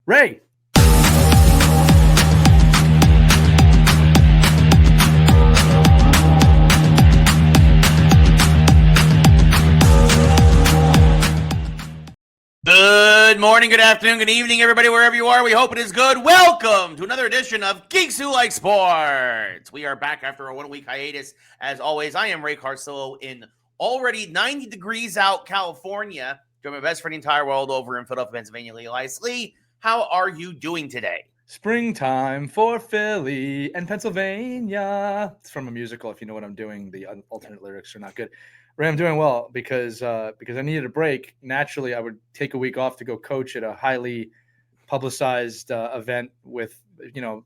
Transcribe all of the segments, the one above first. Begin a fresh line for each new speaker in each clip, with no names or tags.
Ray.
Good morning, good afternoon, good evening, everybody, wherever you are. We hope it is good. Welcome to another edition of Geeks Who Like Sports. We are back after a 1-week hiatus. As always, I am Ray Carsillo in already 90 degrees out California. Join my best friend in the entire world over in Philadelphia, Pennsylvania, Elias. Lee, how are you doing today?
Springtime for Philly and Pennsylvania. It's from a musical, if you know what I'm doing. The alternate lyrics are not good. Ray, I'm doing well because I needed a break. Naturally, I would take a week off to go coach at a highly publicized event with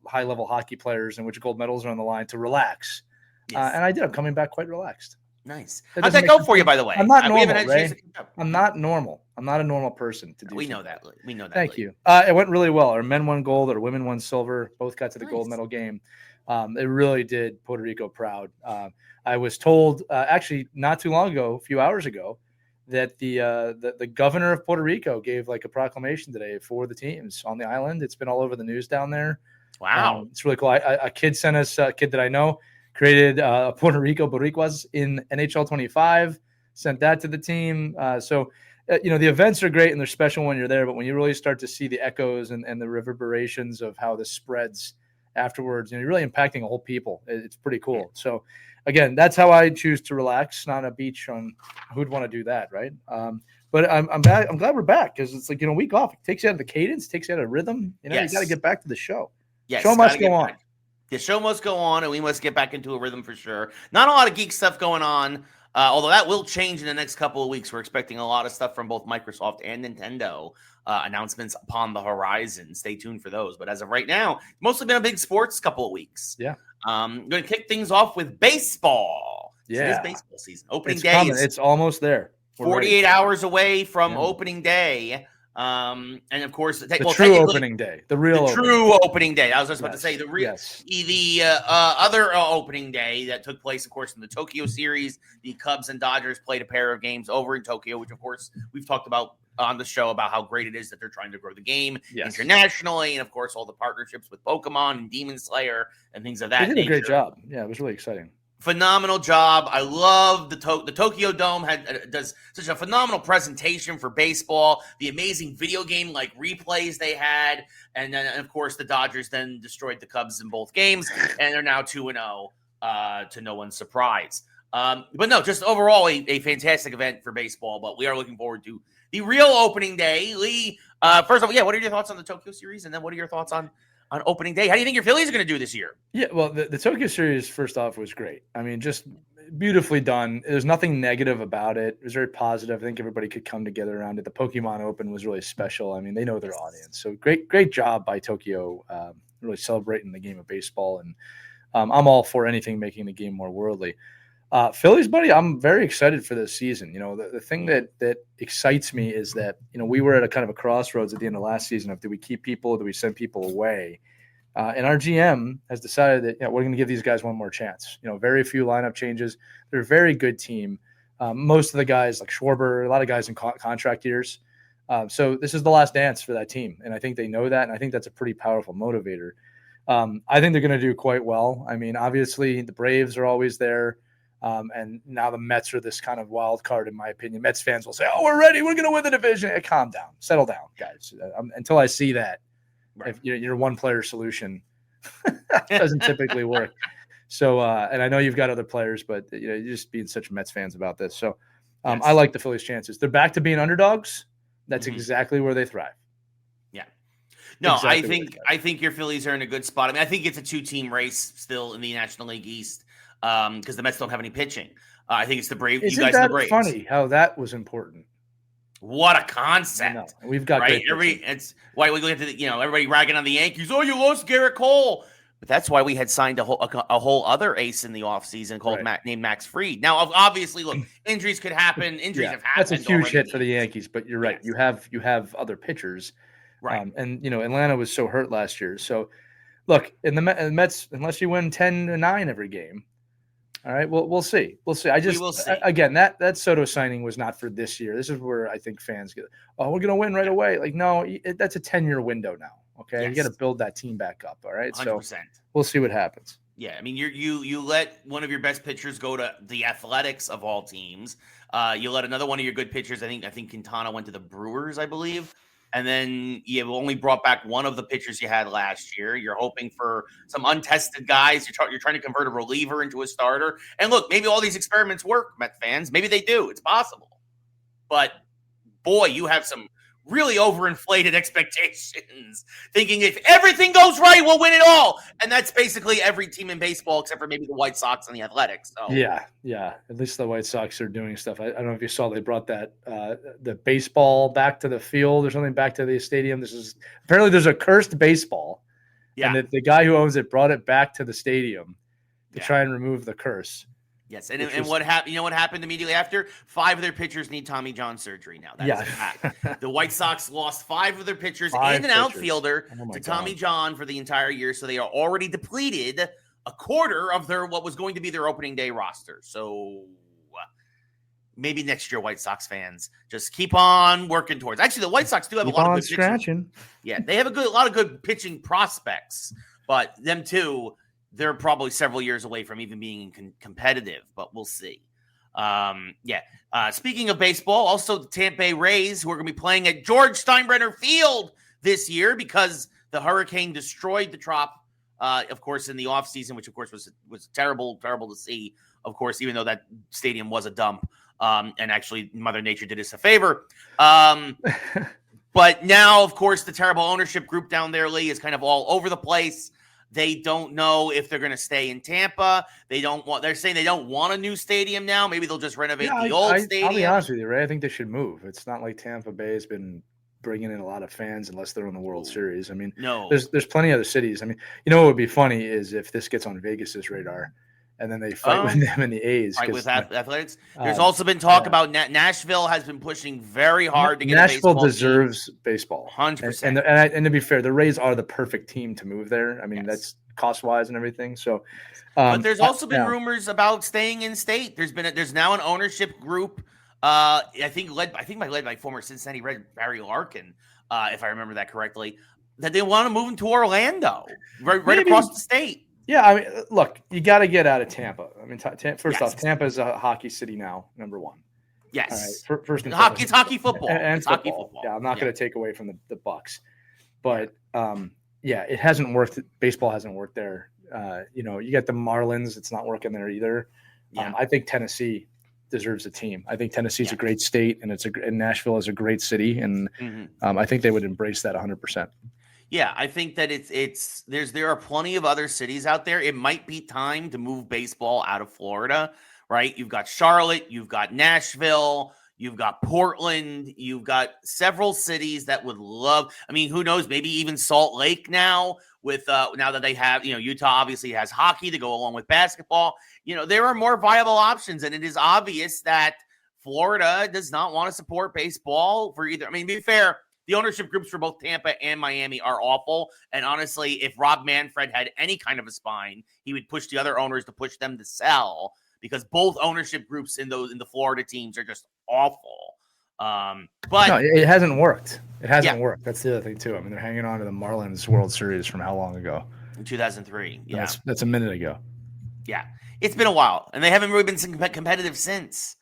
high-level hockey players in which gold medals are on the line to relax.
Yes.
And I did. I'm coming back quite relaxed.
Nice. How'd that go for you, by the way?
I'm not normal, Ray. I'm not normal. I'm not a normal person to do.
We know that. We know that.
Thank you. It went really well. Our men won gold. Our women won silver. Both got to the gold medal game. It really did Puerto Rico proud. I was told actually not too long ago, a few hours ago, that the governor of Puerto Rico gave like a proclamation today for the teams on the island. It's been all over the news down there.
Wow.
It's really cool. A kid sent us, a kid that I know, created Puerto Rico Boricuas in NHL 25, sent that to the team. The events are great and they're special when you're there, but when you really start to see the echoes and the reverberations of how this spreads afterwards, you're really impacting a whole people. It's pretty cool. So again, that's how I choose to relax, not a beach on who'd want to do that. Right. But I'm back. I'm glad we're back because it's like, a week off. It takes you out of the cadence, takes you out of rhythm.
Yes.
You got to get back to the show.
Yes.
Show must go on.
The show must go on, and we must get back into a rhythm for sure. Not a lot of geek stuff going on, although that will change in the next couple of weeks. We're expecting a lot of stuff from both Microsoft and Nintendo. Announcements upon the horizon. Stay tuned for those. But as of right now, it's mostly been a big sports couple of weeks.
Yeah.
I'm going to kick things off with baseball.
Yeah.
It is baseball season. Opening
it's
day.
Coming. It's almost there.
48 hours away from opening day. And of course,
the true opening day, the true
opening day. I was just about to say the other opening day that took place, of course, in the Tokyo series. The Cubs and Dodgers played a pair of games over in Tokyo, which, of course, we've talked about on the show about how great it is that they're trying to grow the game internationally, and of course, all the partnerships with Pokemon and Demon Slayer and things of that nature.
They did a great job. Yeah, it was really exciting.
Phenomenal job. I love the Tokyo Dome does such a phenomenal presentation for baseball. The amazing video game like replays they had, and then of course the Dodgers then destroyed the Cubs in both games, and they're now 2-0 to no one's surprise. But no, just overall a fantastic event for baseball. But we are looking forward to the real opening day. Lee, first of all, what are your thoughts on the Tokyo series, and then what are your thoughts on opening day? How do you think your Phillies are going to do this year?
Yeah, well, the Tokyo series, first off, was great. I mean, just beautifully done. There's nothing negative about it. It was very positive. I think everybody could come together around it. The Pokemon Open was really special. I mean, they know their audience. So great job by Tokyo, really celebrating the game of baseball. And I'm all for anything making the game more worldly. Phillies, buddy, I'm very excited for this season. The thing that excites me is that, we were at a kind of a crossroads at the end of last season of do we keep people, do we send people away? And our GM has decided that we're going to give these guys one more chance. Very few lineup changes. They're a very good team. Most of the guys like Schwarber, a lot of guys in contract years. So this is the last dance for that team. And I think they know that. And I think that's a pretty powerful motivator. I think they're going to do quite well. I mean, obviously the Braves are always there. And now the Mets are this kind of wild card, in my opinion. Mets fans will say, "Oh, we're ready. We're going to win the division." Hey, calm down. Settle down, guys. Until I see that, if your one-player solution doesn't typically work. So, and I know you've got other players, but you're just being such Mets fans about this. So I like the Phillies' chances. They're back to being underdogs. That's exactly where they thrive.
Yeah. No, exactly I think your Phillies are in a good spot. I mean, I think it's a two-team race still in the National League East. Because the Mets don't have any pitching. I think it's the Braves.
Isn't
you guys
that
and the Braves.
Funny how that was important?
What a concept!
We've got
right. It's why we look at everybody ragging on the Yankees. Oh, you lost Garrett Cole, but that's why we had signed a whole other ace in the offseason called named Max Fried. Now, obviously, look, injuries could happen. Injuries have happened.
That's a huge hit for the Yankees, but you're right. Yes. You have other pitchers,
right?
And Atlanta was so hurt last year. So, look, in the Mets, unless you win 10-9 every game. All right. Well, we'll see. We'll see.
We will see.
Again, that Soto signing was not for this year. This is where I think fans get, oh, we're going to win right away. Like, no, that's a 10-year window now. Okay.
Yes.
You got to build that team back up. All right.
100%.
So we'll see what happens.
Yeah. I mean, you let one of your best pitchers go to the Athletics of all teams. You let another one of your good pitchers, I think Quintana went to the Brewers, I believe. And then you only brought back one of the pitchers you had last year. You're hoping for some untested guys. You're trying to convert a reliever into a starter. And look, maybe all these experiments work, Met fans. Maybe they do. It's possible. But, boy, you have some really overinflated expectations, thinking if everything goes right, we'll win it all. And that's basically every team in baseball except for maybe the White Sox and the Athletics. So.
Yeah. At least the White Sox are doing stuff. I don't know if you saw they brought that the baseball back to the field or something, back to the stadium. Apparently there's a cursed baseball. Yeah. And the guy who owns it brought it back to the stadium to try and remove the curse.
Yes, and what happened? You know what happened immediately after? 5 of their pitchers need Tommy John surgery now. That's a fact. The White Sox lost 5 of their pitchers and an outfielder to Tommy John for the entire year, so they are already depleted a quarter of what was going to be their opening day roster. So maybe next year, White Sox fans, just keep on working towards. Actually, the White Sox do have a lot of good scratching. Yeah, they have a lot of good pitching prospects, but them too. They're probably several years away from even being competitive, but we'll see. Speaking of baseball, also the Tampa Bay Rays, who are going to be playing at George Steinbrenner Field this year because the hurricane destroyed the Trop, of course, in the offseason, which, of course, was terrible to see, of course, even though that stadium was a dump. And actually, Mother Nature did us a favor. But now, of course, the terrible ownership group down there, Lee, is kind of all over the place. They don't know if they're going to stay in Tampa. They're saying they don't want a new stadium now. Maybe they'll just renovate the old stadium.
I'll be honest with you, Ray. I think they should move. It's not like Tampa Bay has been bringing in a lot of fans unless they're in the World Series. I mean,
no.
There's plenty of other cities. I mean, you know what would be funny is if this gets on Vegas's radar and then they fight with them in the A's.
Fight with Athletics. There's also been talk about Nashville has been pushing very hard to get
Nashville
a baseball
deserves
team.
Baseball.
100%.
And to be fair, the Rays are the perfect team to move there. I mean, that's cost-wise and everything. So,
but there's also been rumors about staying in state. There's now an ownership group. I think led by former Cincinnati Red Barry Larkin, if I remember that correctly, that they want to move into Orlando, right across the state.
Yeah, I mean, look, you got to get out of Tampa. I mean, first off, Tampa is a hockey city now, number one.
Yes.
All right, first and
hockey, it's hockey football.
And
it's
football.
Hockey football.
Yeah, I'm not going to take away from the Bucks, but it hasn't worked. Baseball hasn't worked there. You got the Marlins. It's not working there either. Yeah. I think Tennessee deserves a team. I think Tennessee's a great state, and and Nashville is a great city, and I think they would embrace that 100%.
Yeah, I think that there are plenty of other cities out there. It might be time to move baseball out of Florida, right? You've got Charlotte, you've got Nashville, you've got Portland, you've got several cities that would love. I mean, who knows? Maybe even Salt Lake now with now that they have, Utah obviously has hockey to go along with basketball. There are more viable options, and it is obvious that Florida does not want to support baseball for either. I mean, to be fair, the ownership groups for both Tampa and Miami are awful. And honestly, if Rob Manfred had any kind of a spine, he would push the other owners to push them to sell because both ownership groups in the Florida teams are just awful. But
no, it hasn't worked. It hasn't worked. That's the other thing too. I mean, they're hanging on to the Marlins World Series from how long ago?
In 2003. Yeah,
that's a minute ago.
Yeah, it's been a while, and they haven't really been competitive since.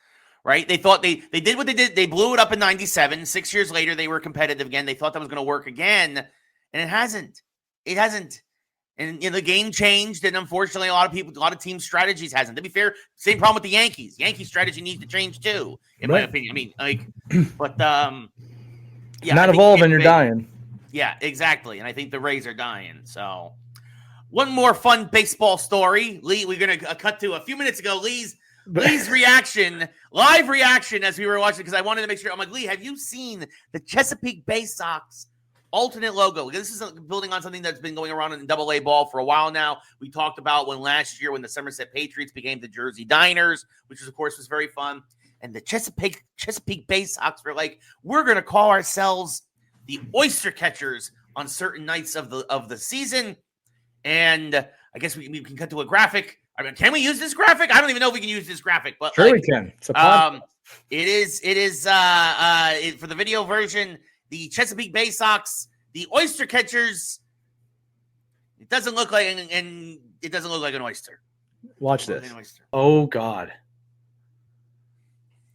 Right? They thought they did what they did. They blew it up in 97. 6 years later, they were competitive again. They thought that was going to work again, and it hasn't. It hasn't. And the game changed, and unfortunately, a lot of team strategies hasn't. To be fair, same problem with the Yankees. Yankee strategy needs to change too, in my opinion. I mean, but
not evolving, you're dying.
Yeah, exactly. And I think the Rays are dying. So, one more fun baseball story, Lee. We're going to cut to a few minutes ago. Lee's live reaction as we were watching, because I wanted to make sure. I'm like, Lee, have you seen the Chesapeake Bay Sox alternate logo? This is building on something that's been going around in AA ball for a while now. We talked about last year when the Somerset Patriots became the Jersey Diners, which of course was very fun. And the Chesapeake Bay Sox were like, we're going to call ourselves the Oyster Catchers on certain nights of the season. And I guess we can cut to a graphic. I mean, can we use this graphic? I don't even know if we can use this graphic, but
sure we can. It's a podcast.
It is for the video version, the Chesapeake Bay Sox, the oyster catchers. It doesn't look like and it doesn't look like an oyster.
Watch this. Oh God.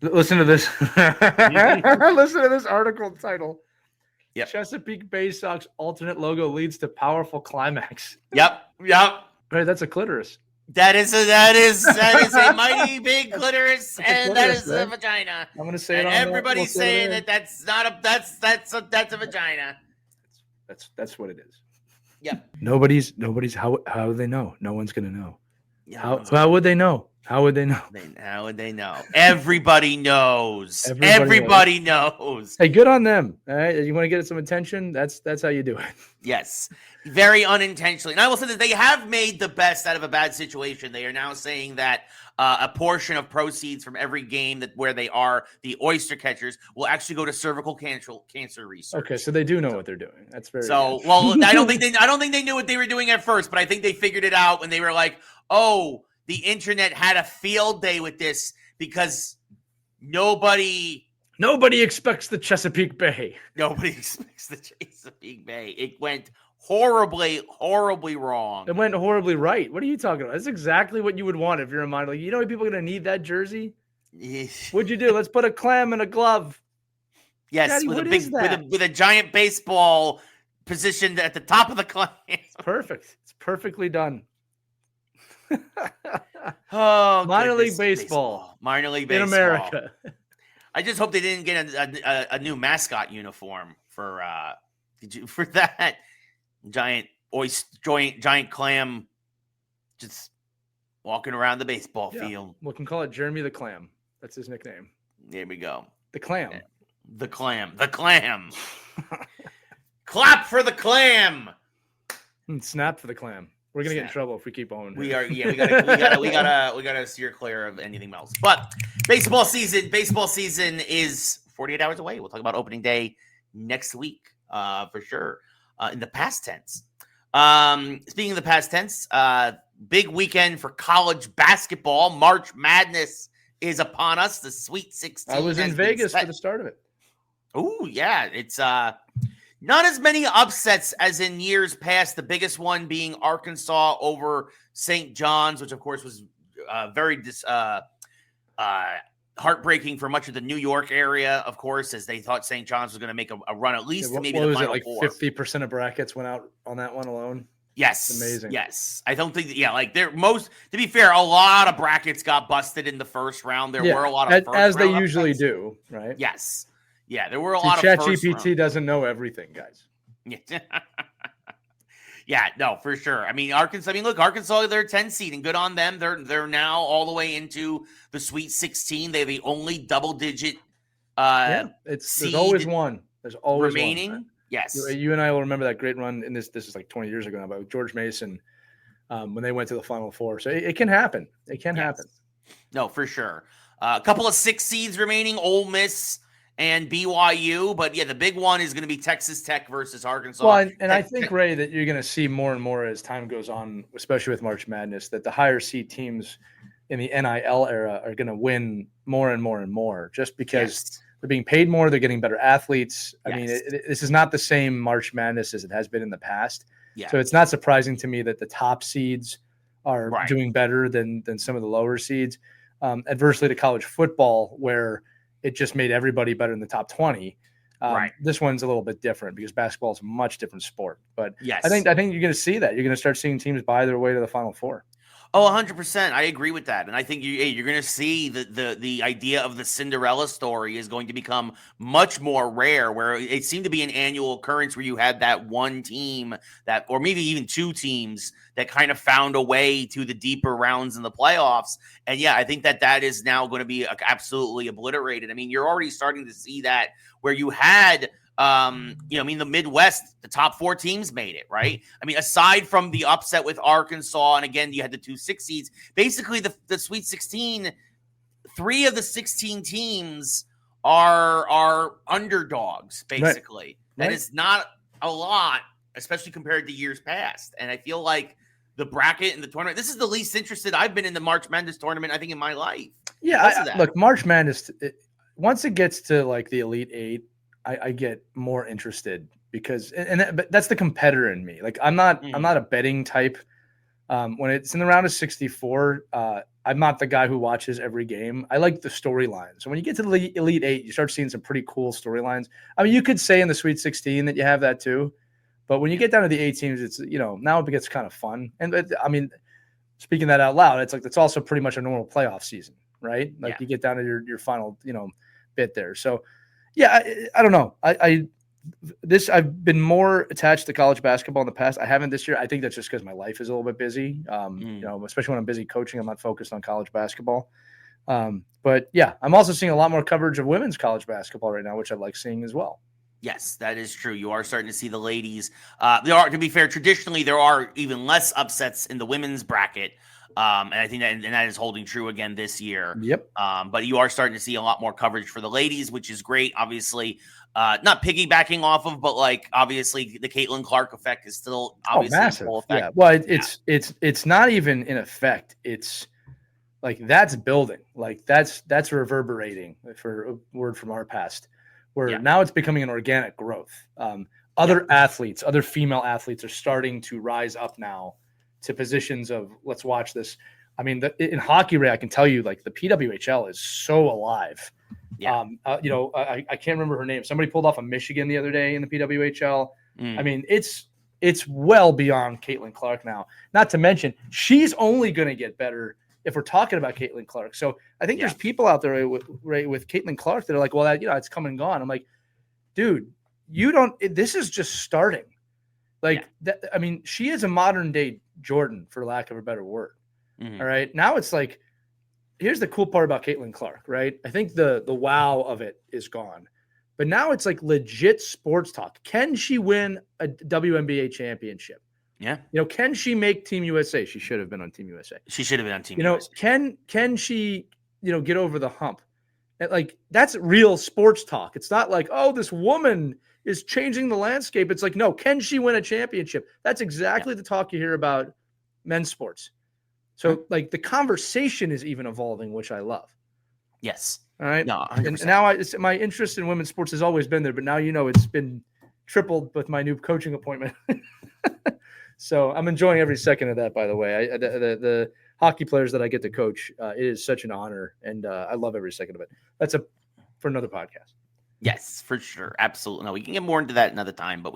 Listen to this. Listen to this article title.
Yep.
Chesapeake Bay Sox alternate logo leads to powerful climax.
Yep.
Right, that's a clitoris.
That is a mighty big clitoris, and that is a vagina.
I'm gonna say it.
And everybody's saying that's a vagina.
That's what it is.
Yep.
Nobody's how would they know? No one's gonna know.
Yeah.
How would they know? How would they know?
How would they know? Everybody knows. Everybody knows.
Hey, good on them. All right, you want to get some attention? That's how you do it.
Yes, very unintentionally. And I will say that they have made the best out of a bad situation. They are now saying that a portion of proceeds from every game where they are the oyster catchers will actually go to cervical cancer research.
Okay, so they do know what they're doing. That's very
good. Well, I don't think they knew what they were doing at first, but I think they figured it out when they were like, oh. The internet had a field day with this because nobody
expects the Chesapeake Bay.
Nobody expects the Chesapeake Bay. It went horribly, horribly wrong.
It went horribly right. What are you talking about? That's exactly what you would want if you're a minor. Like, you know, people are going to need that jersey. What'd you do? Let's put a clam in a glove.
Yes, Daddy, with a giant baseball positioned at the top of the clam.
It's perfect. It's perfectly done.
Minor
league baseball.
Minor league baseball
in America.
I just hope they didn't get a new mascot uniform for that giant clam just walking around the baseball field.
We can call it Jeremy the Clam. That's his nickname.
There we go.
The Clam.
The Clam. Clap for the Clam.
Snap for the Clam. We're gonna get in trouble if we keep on.
We are, yeah. We gotta steer clear of anything else. But baseball season is 48 hours away. We'll talk about opening day next week, for sure. In the past tense. Speaking of the past tense, big weekend for college basketball. March Madness is upon us. The Sweet 16.
I was in Vegas for the start of it.
Oh yeah, it's not as many upsets as in years past, the biggest one being Arkansas over St. John's, which, of course, was very heartbreaking for much of the New York area, of course, as they thought St. John's was going to make a run at least to maybe the Final Four.
50% of brackets went out on that one alone?
Yes.
It's amazing.
Yes. I don't think, to be fair, a lot of brackets got busted in the first round. There were a lot of first
as they
round
usually
upsets.
Do, right?
Yes. Yeah, there were a lot of
ChatGPT doesn't know everything, guys.
Yeah, no, for sure. I mean, Arkansas, they're a 10 seed, and good on them. They're now all the way into the Sweet 16. They're the only double-digit
there's always one. There's always
remaining.
One, right?
Yes.
You and I will remember that great run, and this is like 20 years ago now, but George Mason when they went to the Final Four. So it can happen. It can happen.
No, for sure. A couple of 6 seeds remaining, Ole Miss and BYU, but yeah, the big one is going to be Texas Tech versus Arkansas.
Well, and I think, Ray, that you're going to see more and more as time goes on, especially with March Madness, that the higher seed teams in the NIL era are going to win more and more and more, just because they're being paid more, they're getting better athletes. I mean, this is not the same March Madness as it has been in the past. Yeah. So it's not surprising to me that the top seeds are doing better than some of the lower seeds. Adversely to college football, where it just made everybody better in the top 20. This one's a little bit different because basketball is a much different sport. But I think you're going to see that. You're going to start seeing teams buy their way to the Final Four.
Oh, 100%. I agree with that. And I think you're going to see the idea of the Cinderella story is going to become much more rare, where it seemed to be an annual occurrence where you had that one team or maybe even 2 teams that kind of found a way to the deeper rounds in the playoffs. And yeah, I think that is now going to be absolutely obliterated. I mean, you're already starting to see that where you had the Midwest, the top 4 teams made it, right? I mean, aside from the upset with Arkansas, and again, you had the 2 6 seeds, basically the Sweet 16, 3 of the 16 teams are underdogs, basically. Right. That is not a lot, especially compared to years past. And I feel like the bracket and the tournament. This is the least interested I've been in the March Madness tournament, I think, in my life.
Yeah, look, March Madness, once it gets to like the Elite Eight, I get more interested because, but that's the competitor in me. Like I'm not a betting type. When it's in the round of 64, I'm not the guy who watches every game. I like the storyline. So when you get to the Elite Eight, you start seeing some pretty cool storylines. I mean, you could say in the Sweet 16 that you have that too, but when you get down to the 8 teams, it's now it gets kind of fun. And I mean, speaking that out loud, it's also pretty much a normal playoff season, right? Like you get down to your final bit there. So yeah, I don't know. I've been more attached to college basketball in the past. I haven't this year. I think that's just because my life is a little bit busy. Especially when I'm busy coaching, I'm not focused on college basketball. But yeah, I'm also seeing a lot more coverage of women's college basketball right now, which I like seeing as well.
Yes, that is true. You are starting to see the ladies. To be fair, traditionally there are even less upsets in the women's bracket. And I think that is holding true again this year.
Yep.
But you are starting to see a lot more coverage for the ladies, which is great. Obviously, not piggybacking off of, but like obviously the Caitlin Clark effect is still obviously
massive.
In full effect.
Yeah. Well, it's not even in effect. It's like that's building. Like that's reverberating, for a word from our past, where now it's becoming an organic growth. Other athletes, other female athletes are starting to rise up now to positions of let's watch this. I mean, in hockey, Ray, I can tell you like the PWHL is so alive.
Yeah.
I can't remember her name. Somebody pulled off of Michigan the other day in the PWHL. I mean, it's well beyond Caitlin Clark now. Not to mention, she's only going to get better if we're talking about Caitlin Clark. So I think there's people out there with Caitlin Clark that are like, well, it's come and gone. I'm like, dude, this is just starting. Like, I mean, she is a modern day Jordan, for lack of a better word. All right. Now it's like, here's the cool part about Caitlin Clark, right? I think the wow of it is gone. But now it's like legit sports talk. Can she win a WNBA championship?
Yeah.
Can she make Team USA? She should have been on Team USA.
She should have been on Team USA.
Can she, get over the hump? And like, that's real sports talk. It's not like, oh, this woman is changing the landscape. It's like, no, can she win a championship? That's exactly the talk you hear about men's sports. So like the conversation is even evolving, which I love.
Yes.
All right.
No, 100%.
And now my interest in women's sports has always been there, but now, it's been tripled with my new coaching appointment. So I'm enjoying every second of that, by the way. The hockey players that I get to coach, it is such an honor, and I love every second of it. That's for another podcast.
Yes, for sure. Absolutely. No, we can get more into that another time, but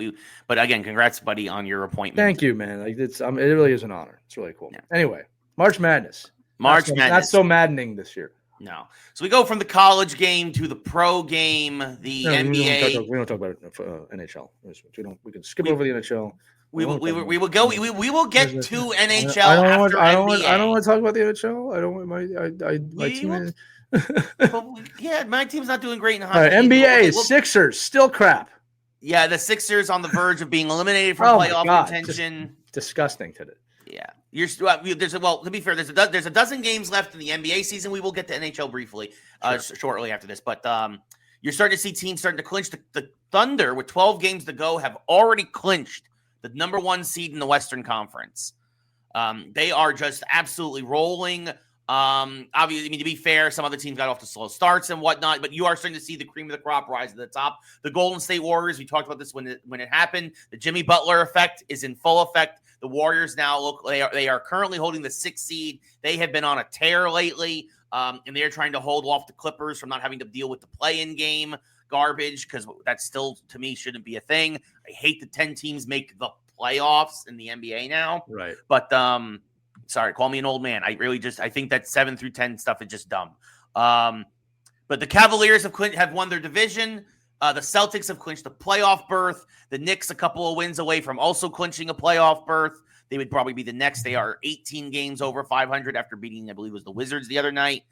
again, congrats, buddy, on your appointment.
Thank you, man. Like it really is an honor. It's really cool. Yeah. Anyway, March Madness.
March Madness.
Not so maddening this year.
No. So we go from the college game to the pro game, the NBA.
We don't talk about NHL. We can skip over the NHL.
We will get to NHL after NBA.
I don't want to talk about the NHL. I don't want my team.
My team's not doing great in hockey.
All right, NBA Sixers still crap.
Yeah, the Sixers on the verge of being eliminated from playoff contention.
Just disgusting today.
Yeah, to be fair, there's a dozen games left in the NBA season. We will get to NHL briefly shortly after this, but you're starting to see teams starting to clinch. The Thunder, with 12 games to go, have already clinched the number one seed in the Western Conference. They are just absolutely rolling. Obviously, to be fair, some other teams got off to slow starts and whatnot, but you are starting to see the cream of the crop rise to the top. The Golden State Warriors, we talked about this when it happened. The Jimmy Butler effect is in full effect. The Warriors now they are currently holding the 6th seed. They have been on a tear lately, and they are trying to hold off the Clippers from not having to deal with the play-in game garbage, because that still, to me, shouldn't be a thing. I hate that 10 teams make the playoffs in the NBA now.
Right.
But sorry, call me an old man. I think that 7 through 10 stuff is just dumb. But the Cavaliers have won their division. The Celtics have clinched a playoff berth. The Knicks a couple of wins away from also clinching a playoff berth. They would probably be the next. They are 18 games over 500 after beating, I believe it was the Wizards the other night.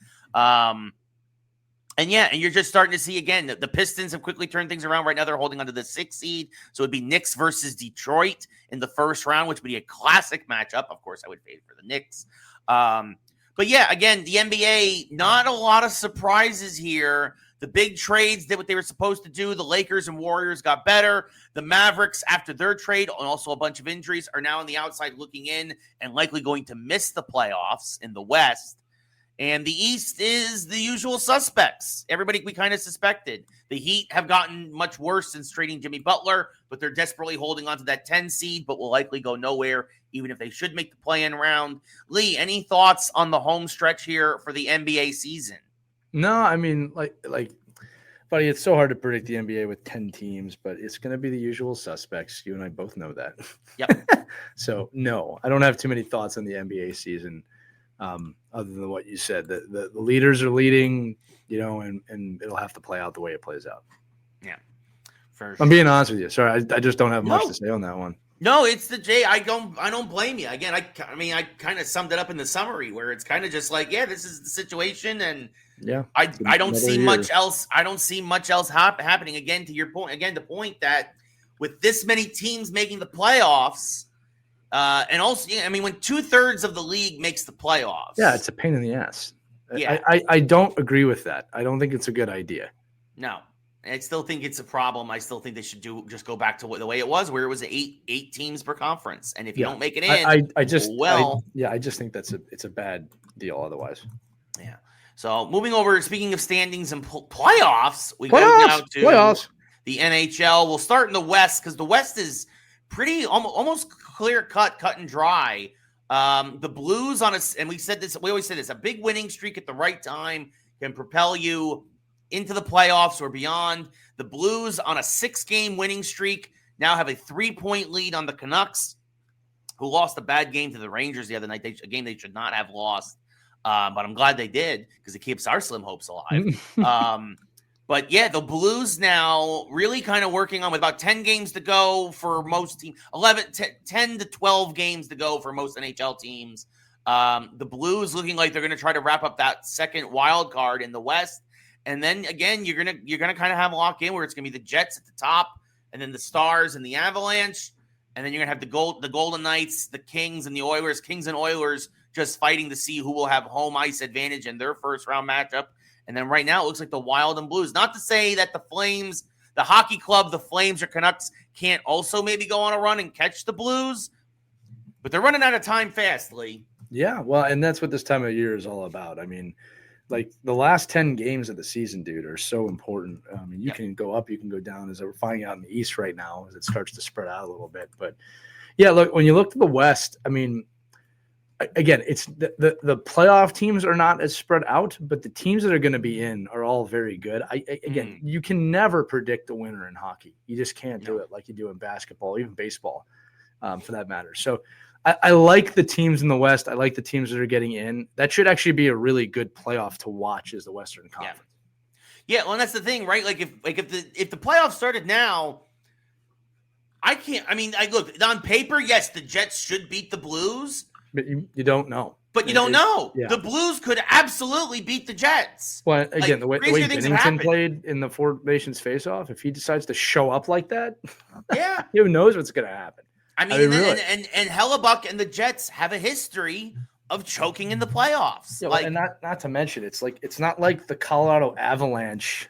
And you're just starting to see, again, the Pistons have quickly turned things around. Right now they're holding onto the 6th seed. So it'd be Knicks versus Detroit in the first round, which would be a classic matchup. Of course, I would favor the Knicks. But again, the NBA, not a lot of surprises here. The big trades did what they were supposed to do. The Lakers and Warriors got better. The Mavericks, after their trade and also a bunch of injuries, are now on the outside looking in and likely going to miss the playoffs in the West. And the East is the usual suspects. Everybody we kind of suspected. The Heat have gotten much worse since trading Jimmy Butler, but they're desperately holding on to that 10 seed, but will likely go nowhere, even if they should make the play-in round. Lee, any thoughts on the home stretch here for the NBA season?
No, I mean, like, buddy, it's so hard to predict the NBA with 10 teams, but it's going to be the usual suspects. You and I both know that.
Yep.
So, no, I don't have too many thoughts on the NBA season. Other than what you said, the leaders are leading, and it'll have to play out the way it plays out.
Yeah, for
I'm being honest with you. Sorry, I just don't have much to say on that one.
No, it's the J. I don't blame you. Again, I mean, I kind of summed it up in the summary where it's kind of just like, yeah, this is the situation, and I don't see much else. I don't see much else happening. Again, to your point. Again, the point that with this many teams making the playoffs. And also, I mean, when 2/3 of the league makes the playoffs.
Yeah, it's a pain in the ass.
Yeah.
I don't agree with that. I don't think it's a good idea.
No. I still think it's a problem. I still think they should just go back to the way it was, where it was eight teams per conference. And if you don't make it in, I just think it's a bad deal otherwise. Yeah. So moving over, speaking of standings and playoffs, we go down to the NHL. We'll start in the West because the West is pretty almost clear cut and dry. The Blues and we always say this, a big winning streak at the right time can propel you into the playoffs or beyond. The Blues on a 6-game winning streak now have a 3-point lead on the Canucks, who lost a bad game to the Rangers the other night. A game they should not have lost. But I'm glad they did because it keeps our slim hopes alive. But yeah, the Blues now really kind of working on with about 10 games to go for most teams, 10 to 12 games to go for most NHL teams. The Blues looking like they're going to try to wrap up that second wild card in the West. And then again, you're gonna kind of have a lock in where it's gonna be the Jets at the top, and then the Stars and the Avalanche, and then you're gonna have the Golden Knights, the Kings and the Oilers. Kings and Oilers just fighting to see who will have home ice advantage in their first round matchup. And then right now it looks like the Wild and Blues. Not to say that the Flames, the hockey club, the Flames or Canucks can't also maybe go on a run and catch the Blues, but they're running out of time fast, Lee.
Yeah, well, and that's what this time of year is all about. I mean, like the last 10 games of the season, dude, are so important. I mean, you can go up, you can go down, as we're finding out in the East right now as it starts to spread out a little bit. But yeah, look, when you look to the West, I mean, again, it's the playoff teams are not as spread out, but the teams that are going to be in are all very good. Again, you can never predict the winner in hockey. You just can't do it like you do in basketball, even baseball, for that matter. So I like the teams in the West. I like the teams that are getting in. That should actually be a really good playoff to watch as the Western Conference.
Yeah, well, and that's the thing, right? Like if the playoffs started now, look, on paper, yes, the Jets should beat the Blues.
But you don't know.
But you don't know. Yeah. The Blues could absolutely beat the Jets.
Well, again, the way Bennington played in the Four Nations face-off, if he decides to show up like that,
yeah,
who knows what's going to happen.
I mean, really. and Hellebuck and the Jets have a history of choking in the playoffs.
Yeah, and not to mention, it's not like the Colorado Avalanche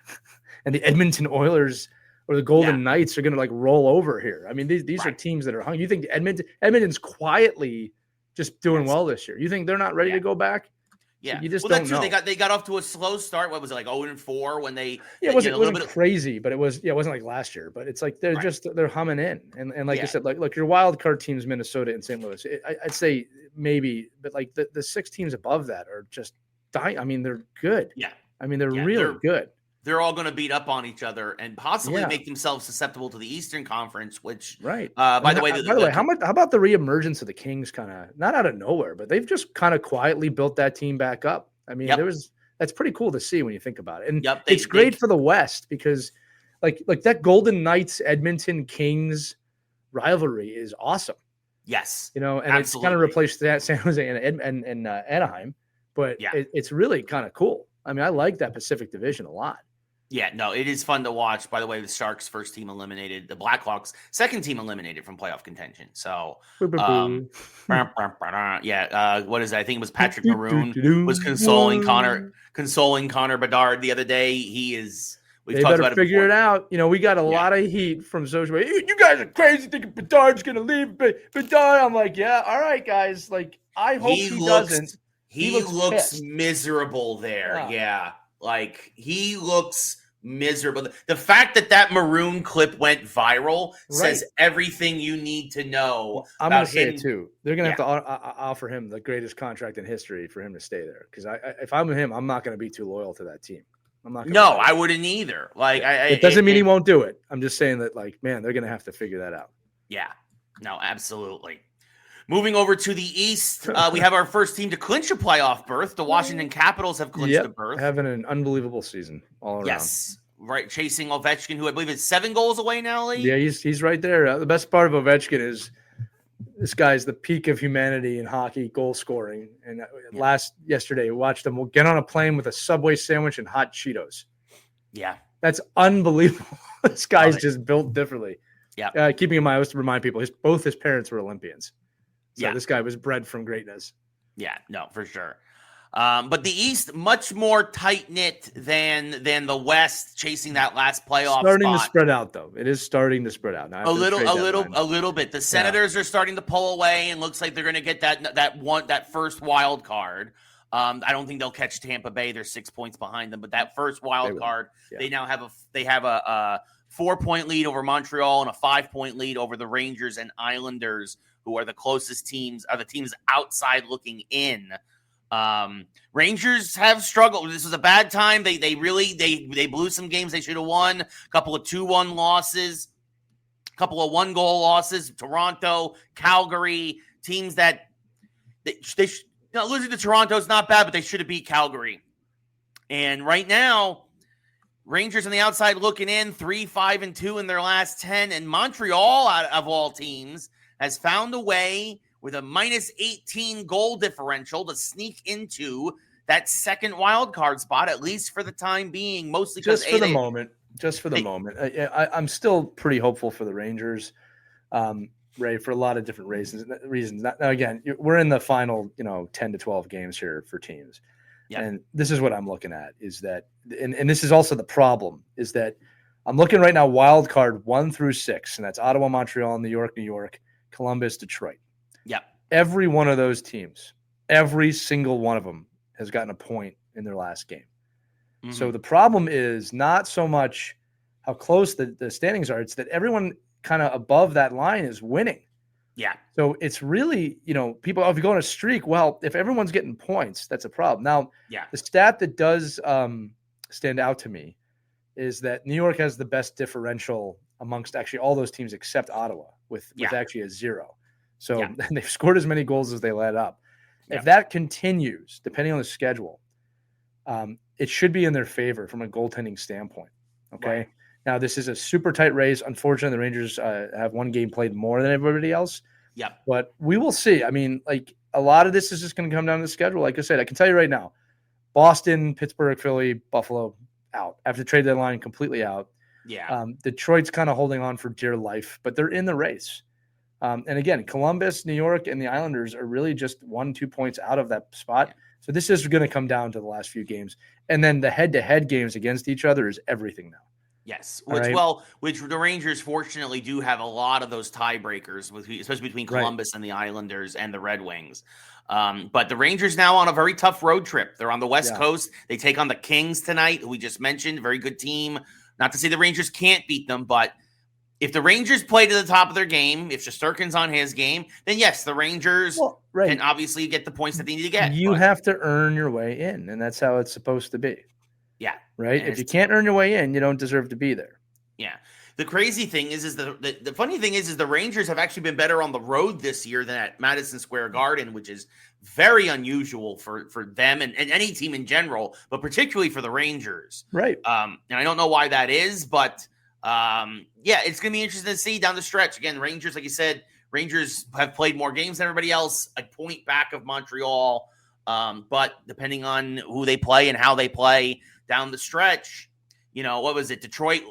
and the Edmonton Oilers or the Golden Knights are going to like roll over here. I mean, these are teams that are hungry. You think Edmonton's quietly just doing well this year? You think they're not ready to go back?
Yeah,
you just don't know.
They got off to a slow start. What was it, like 0-4 when they?
Yeah, it wasn't crazy, but it wasn't like last year. But it's like they're humming in, and like I said, like look, your wild card teams, Minnesota and St. Louis. I'd say maybe, but like the 6 teams above that are just dying. I mean, they're good.
Yeah,
I mean they're really good.
They're all going to beat up on each other and possibly make themselves susceptible to the Eastern Conference, which, by the way,
how about the reemergence of the Kings? Kind of not out of nowhere, but they've just kind of quietly built that team back up. I mean, that's pretty cool to see when you think about it, and it's great for the West because, like that Golden Knights Edmonton Kings rivalry is awesome.
Yes,
and it's kind of replaced that San Jose and Anaheim, but it's really kind of cool. I mean, I like that Pacific Division a lot.
Yeah, no, it is fun to watch. By the way, the Sharks' first team eliminated, the Blackhawks' second team eliminated from playoff contention. So,
Boo, boo,
um,
boo.
yeah, what is that? I think it was Patrick
Do, do,
Maroon
do, do.
was consoling Connor Bedard the other day. We've
They
talked
better
about it
figure
before.
it out. We got a
Yeah,
lot of heat from social media. You guys are crazy thinking Bedard's going to leave. Bedard, I'm like, yeah, all right, guys. Like, I hope he doesn't. He
he
looks
looks
pissed.
miserable there.
Yeah.
Yeah, like he looks miserable. The fact that Maroon clip went viral says everything you need to know
I'm going
about
to say
him.
it too. They're going to have to offer him the greatest contract in history for him to stay there. Because if I'm him, I'm not going to be too loyal to that team. I'm not.
No, I wouldn't either. Like,
it doesn't mean he won't do it. I'm just saying that, like, man, they're going to have to figure that out.
Yeah, no, absolutely. Moving over to the East, we have our first team to clinch a playoff berth. The Washington Capitals have clinched a berth.
Having an unbelievable season all around.
Yes, right. Chasing Ovechkin, who I believe is 7 goals away now, Lee.
Yeah, he's right there. The best part of Ovechkin is this guy's the peak of humanity in hockey, goal scoring. And yesterday, watched him get on a plane with a Subway sandwich and hot Cheetos.
Yeah.
That's unbelievable. This guy's just built differently.
Yeah.
Keeping in mind, I was to remind people, both his parents were Olympians. So this guy was bred from greatness.
Yeah, no, for sure. But the East, much more tight-knit than the West, chasing that last playoff
starting
spot.
To spread out, though. It is starting to spread out.
A little bit. The Senators are starting to pull away, and looks like they're going to get that first wild card. I don't think they'll catch Tampa Bay. They're 6 points behind them, but that first wild card, they now have a 4-point lead over Montreal and a 5-point lead over the Rangers and Islanders, who are the closest teams, are the teams outside looking in. Rangers have struggled. This was a bad time. They blew some games they should have won. A couple of 2-1 losses, a couple of 1-goal losses. Toronto, Calgary, teams that losing to Toronto is not bad, but they should have beat Calgary. And right now, Rangers on the outside looking in, 3-5-2 in their last 10, and Montreal, out of all teams, has found a way with a minus 18 goal differential to sneak into that second wild card spot, at least for the time being, mostly because
just for the moment. I'm still pretty hopeful for the Rangers, Ray, for a lot of different reasons. Now, again, we're in the final, 10 to 12 games here for teams. Yeah. And this is what I'm looking at is that, and this is also the problem, is that I'm looking right now, wild card 1 through 6, and that's Ottawa, Montreal, New York, Columbus, Detroit.
Yeah.
Every one of those teams, every single one of them has gotten a point in their last game. Mm-hmm. So the problem is not so much how close the standings are. It's that everyone kind of above that line is winning.
Yeah.
So it's really, people, if you go on a streak, well, if everyone's getting points, that's a problem. Now, the stat that does stand out to me is that New York has the best differential amongst actually all those teams except Ottawa with actually a 0. So they've scored as many goals as they let up. Yeah. If that continues, depending on the schedule, it should be in their favor from a goaltending standpoint. Okay. Right. Now, this is a super tight race. Unfortunately, the Rangers have one game played more than everybody else.
Yeah.
But we will see. I mean, like, a lot of this is just going to come down to the schedule. Like I said, I can tell you right now, Boston, Pittsburgh, Philly, Buffalo, out. After the trade deadline, completely out.
Yeah.
Detroit's kind of holding on for dear life, but they're in the race. And again, Columbus, New York, and the Islanders are really just 1-2 points out of that spot. Yeah. So this is going to come down to the last few games. And then the head-to-head games against each other is everything now.
Yes, which the Rangers fortunately do have a lot of those tiebreakers, especially between Columbus and the Islanders and the Red Wings. But the Rangers now on a very tough road trip. They're on the West Coast. They take on the Kings tonight, who we just mentioned. Very good team. Not to say the Rangers can't beat them, but if the Rangers play to the top of their game, if Shesterkin's on his game, then yes, the Rangers can obviously get the points that they need to get.
You have to earn your way in, and that's how it's supposed to be.
Yeah.
Right. If you can't earn your way in, you don't deserve to be there.
Yeah. The crazy thing is the funny thing is the Rangers have actually been better on the road this year than at Madison Square Garden, which is very unusual for them and any team in general, but particularly for the Rangers.
Right.
And I don't know why that is, but it's going to be interesting to see down the stretch. Again, Rangers, like you said, Rangers have played more games than everybody else, a point back of Montreal. But depending on who they play and how they play down the stretch, what was it? Detroit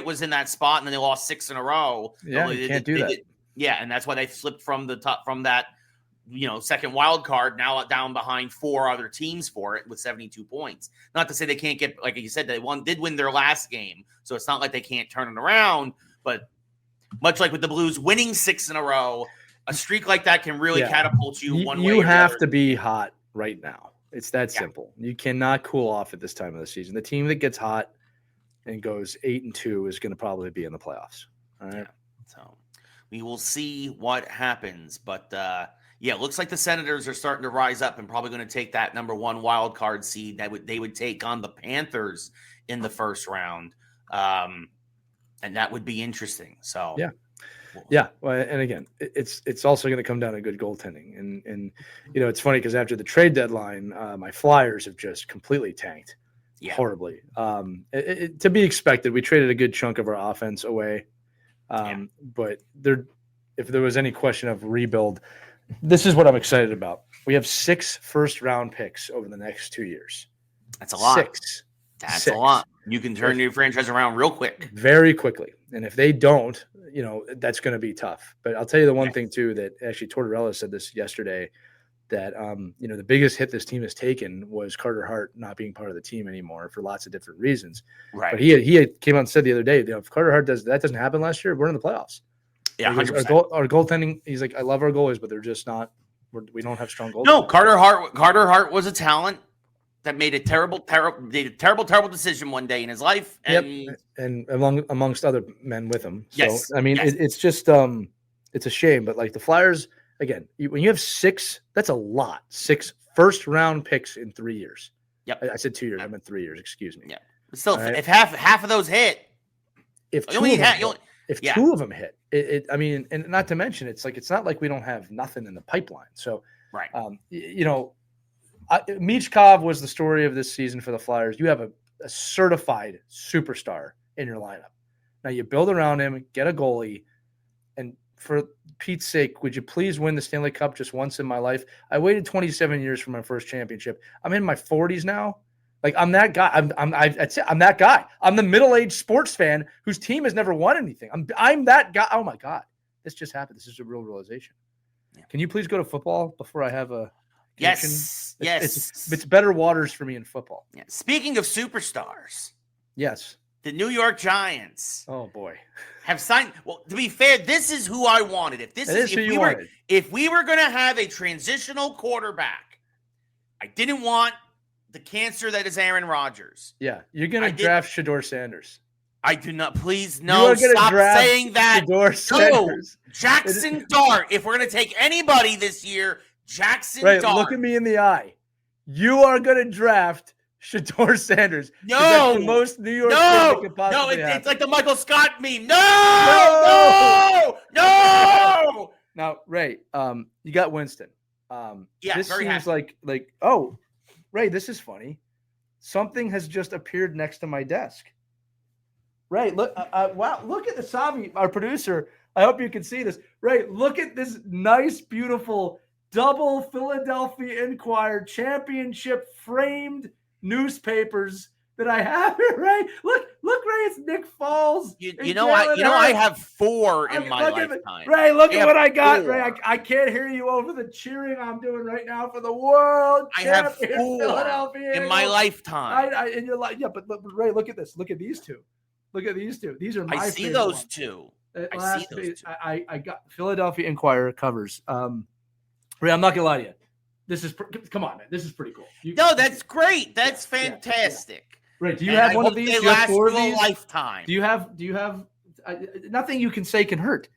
was in that spot, and then they lost 6 in a row.
Yeah, you can't do that.
Yeah, and that's why they slipped from that, second wild card, now down behind 4 other teams for it with 72 points. Not to say they can't get, like you said, did win their last game, so it's not like they can't turn it around. But much like with the Blues winning 6 in a row, a streak like that can really catapult you one way.
You have to be hot right now. It's that simple. You cannot cool off at this time of the season. The team that gets hot and goes 8-2 is going to probably be in the playoffs. All right.
Yeah. So we will see what happens. But it looks like the Senators are starting to rise up and probably going to take that number 1 wild card seed. They would take on the Panthers in the first round. And that would be interesting. So
yeah. Well, and again, it's also going to come down to good goaltending. And it's funny because after the trade deadline, my Flyers have just completely tanked horribly. To be expected. We traded a good chunk of our offense away. But if there was any question of rebuild, this is what I'm excited about. We have 6 first-round picks over the next 2 years.
That's a lot.
6.
That's a lot. You can turn your franchise around real quick.
Very quickly. And if they don't, that's going to be tough. But I'll tell you the one thing, too, that actually Tortorella said this yesterday, that, the biggest hit this team has taken was Carter Hart not being part of the team anymore for lots of different reasons.
Right.
But he had came out and said the other day, if Carter Hart doesn't happen last year, we're in the playoffs.
Yeah, 100%.
Our goaltending, he's like, I love our goalies, but they're just not – we don't have strong goaltending.
No, Carter Hart was a talent that made a terrible decision one day in his life. And
and amongst other men with him. So,
yes.
It's just it's a shame. But like the Flyers, again, when you have 6, that's a lot. 6 first-round picks in 3 years.
Yep.
I said 2 years. I meant 3 years. Excuse me.
Yeah. But still, if half of those hit,
if two of them hit, and not to mention, it's not like we don't have nothing in the pipeline. So,
right.
Michkov was the story of this season for the Flyers. You have a certified superstar in your lineup. Now you build around him, get a goalie, and for Pete's sake, would you please win the Stanley Cup just once in my life? I waited 27 years for my first championship. I'm in my 40s now. Like I'm that guy. I'm that guy. I'm the middle-aged sports fan whose team has never won anything. I'm that guy. Oh my God, this just happened. This is a real realization. Yeah. Can you please go to football before I have a
Yes.
It's better waters for me in football.
Yeah. Speaking of superstars.
Yes.
The New York Giants.
Oh boy.
Have signed. Well, to be fair, this is who I wanted. If we were going to have a transitional quarterback, I didn't want the cancer that is Aaron Rodgers.
Yeah. You're going to draft Shedeur Sanders.
I do not. Please, no. Stop saying that. No. Jackson Dart. If we're going to take anybody this year, Jackson Dart.
Look at me in the eye. You are going to draft Shedeur Sanders.
No.
That's the most New York thing that could possibly happen.
It's like the Michael Scott meme. No.
Now, Ray, you got Winston. This
very
seems
happy.
like, oh, Ray, this is funny. Something has just appeared next to my desk. Ray, look! Wow, look at the Savi, our producer. I hope you can see this. Ray, look at this nice, beautiful double Philadelphia Inquirer championship framed newspapers that I have here. Ray, look, Ray, it's Nick Foles.
I have 4 in my lifetime.
Ray, look at what I got. 4. Ray, I can't hear you over the cheering I'm doing right now for the world.
I have 4 Philadelphia in my lifetime.
In your life, yeah, but Ray, look at this. Look at these two. Look at these two. These are my.
I see those two.
I got Philadelphia Inquirer covers. Ray, I'm not gonna lie to you. This is come on, man. This is pretty cool.
That's great. That's fantastic.
Yeah. Ray, do you have one of these?
They last for a lifetime.
Do you have? Nothing you can say can hurt.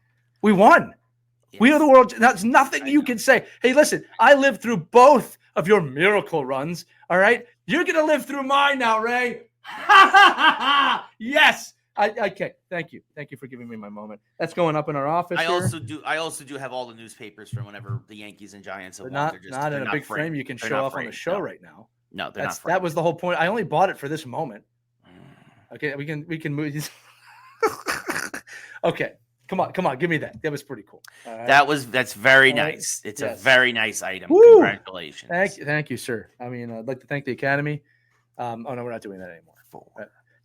We won. Yes. We are the world. That's nothing you can say. Hey, listen. I lived through both of your miracle runs. All right, you're gonna live through mine now, Ray. Yes. Okay. Thank you for giving me my moment. That's going up in our office.
I also do have all the newspapers from whenever the Yankees and Giants have won.
Not in a big frame you can show off on the show right now.
No, they're not.
That was the whole point. I only bought it for this moment. Okay, we can move these. Okay, come on, give me that. That was pretty cool.
Right. That's very nice. It's a very nice item.
Woo!
Congratulations.
Thank you, sir. I mean, I'd like to thank the Academy. Oh no, we're not doing that anymore.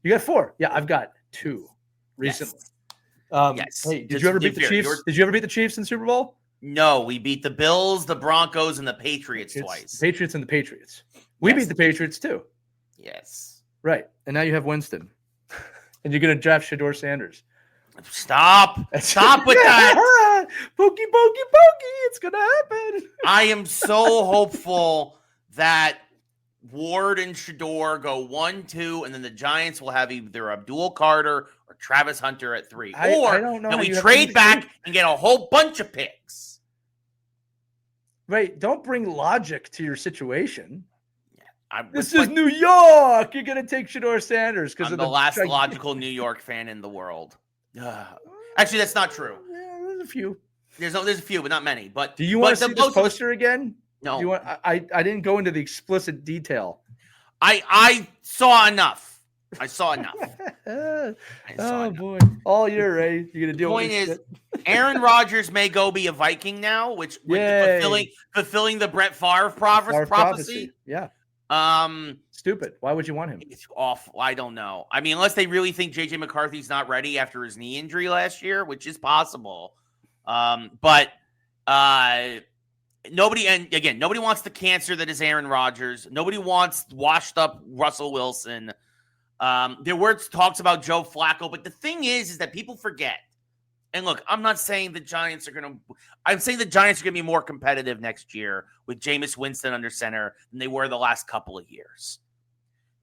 You got 4. Yeah, I've got 2 recently.
Yes.
Hey, did you ever beat the Chiefs? Did you ever beat the Chiefs in Super Bowl?
No, we beat the Bills, the Broncos, and the Patriots twice.
The Patriots and the Patriots. We beat the Patriots too.
Yes.
Right. And now you have Winston. And you're going to draft Shedeur Sanders.
Stop with that.
Pokey, pokey, pokey. It's going to happen.
I am so hopeful that Ward and Shedeur go 1-2, and then the Giants will have either Abdul Carter or Travis Hunter at 3.
I don't know.
And we trade back and get a whole bunch of picks.
Right. Don't bring logic to your situation. This is
like,
New York. You're going to take Shedeur Sanders because
I'm the last logical New York fan in the world. Actually, that's not true.
Yeah, there's a few.
There's a few, but not many. But
do you want to see this poster again?
No.
I didn't go into the explicit detail.
I saw enough.
Boy. All year, Ray. You're going to deal with this shit.
Aaron Rodgers may go be a Viking now, which fulfilling the Brett Favre prophecy.
Yeah. Stupid. Why would you want him?
It's awful. I don't know. I mean, unless they really think JJ McCarthy's not ready after his knee injury last year, which is possible. But nobody wants the cancer that is Aaron Rodgers. Nobody wants washed up Russell Wilson. There were talks about Joe Flacco, but the thing is that people forget. And look, I'm not saying the Giants are going to – I'm saying the Giants are going to be more competitive next year with Jameis Winston under center than they were the last couple of years.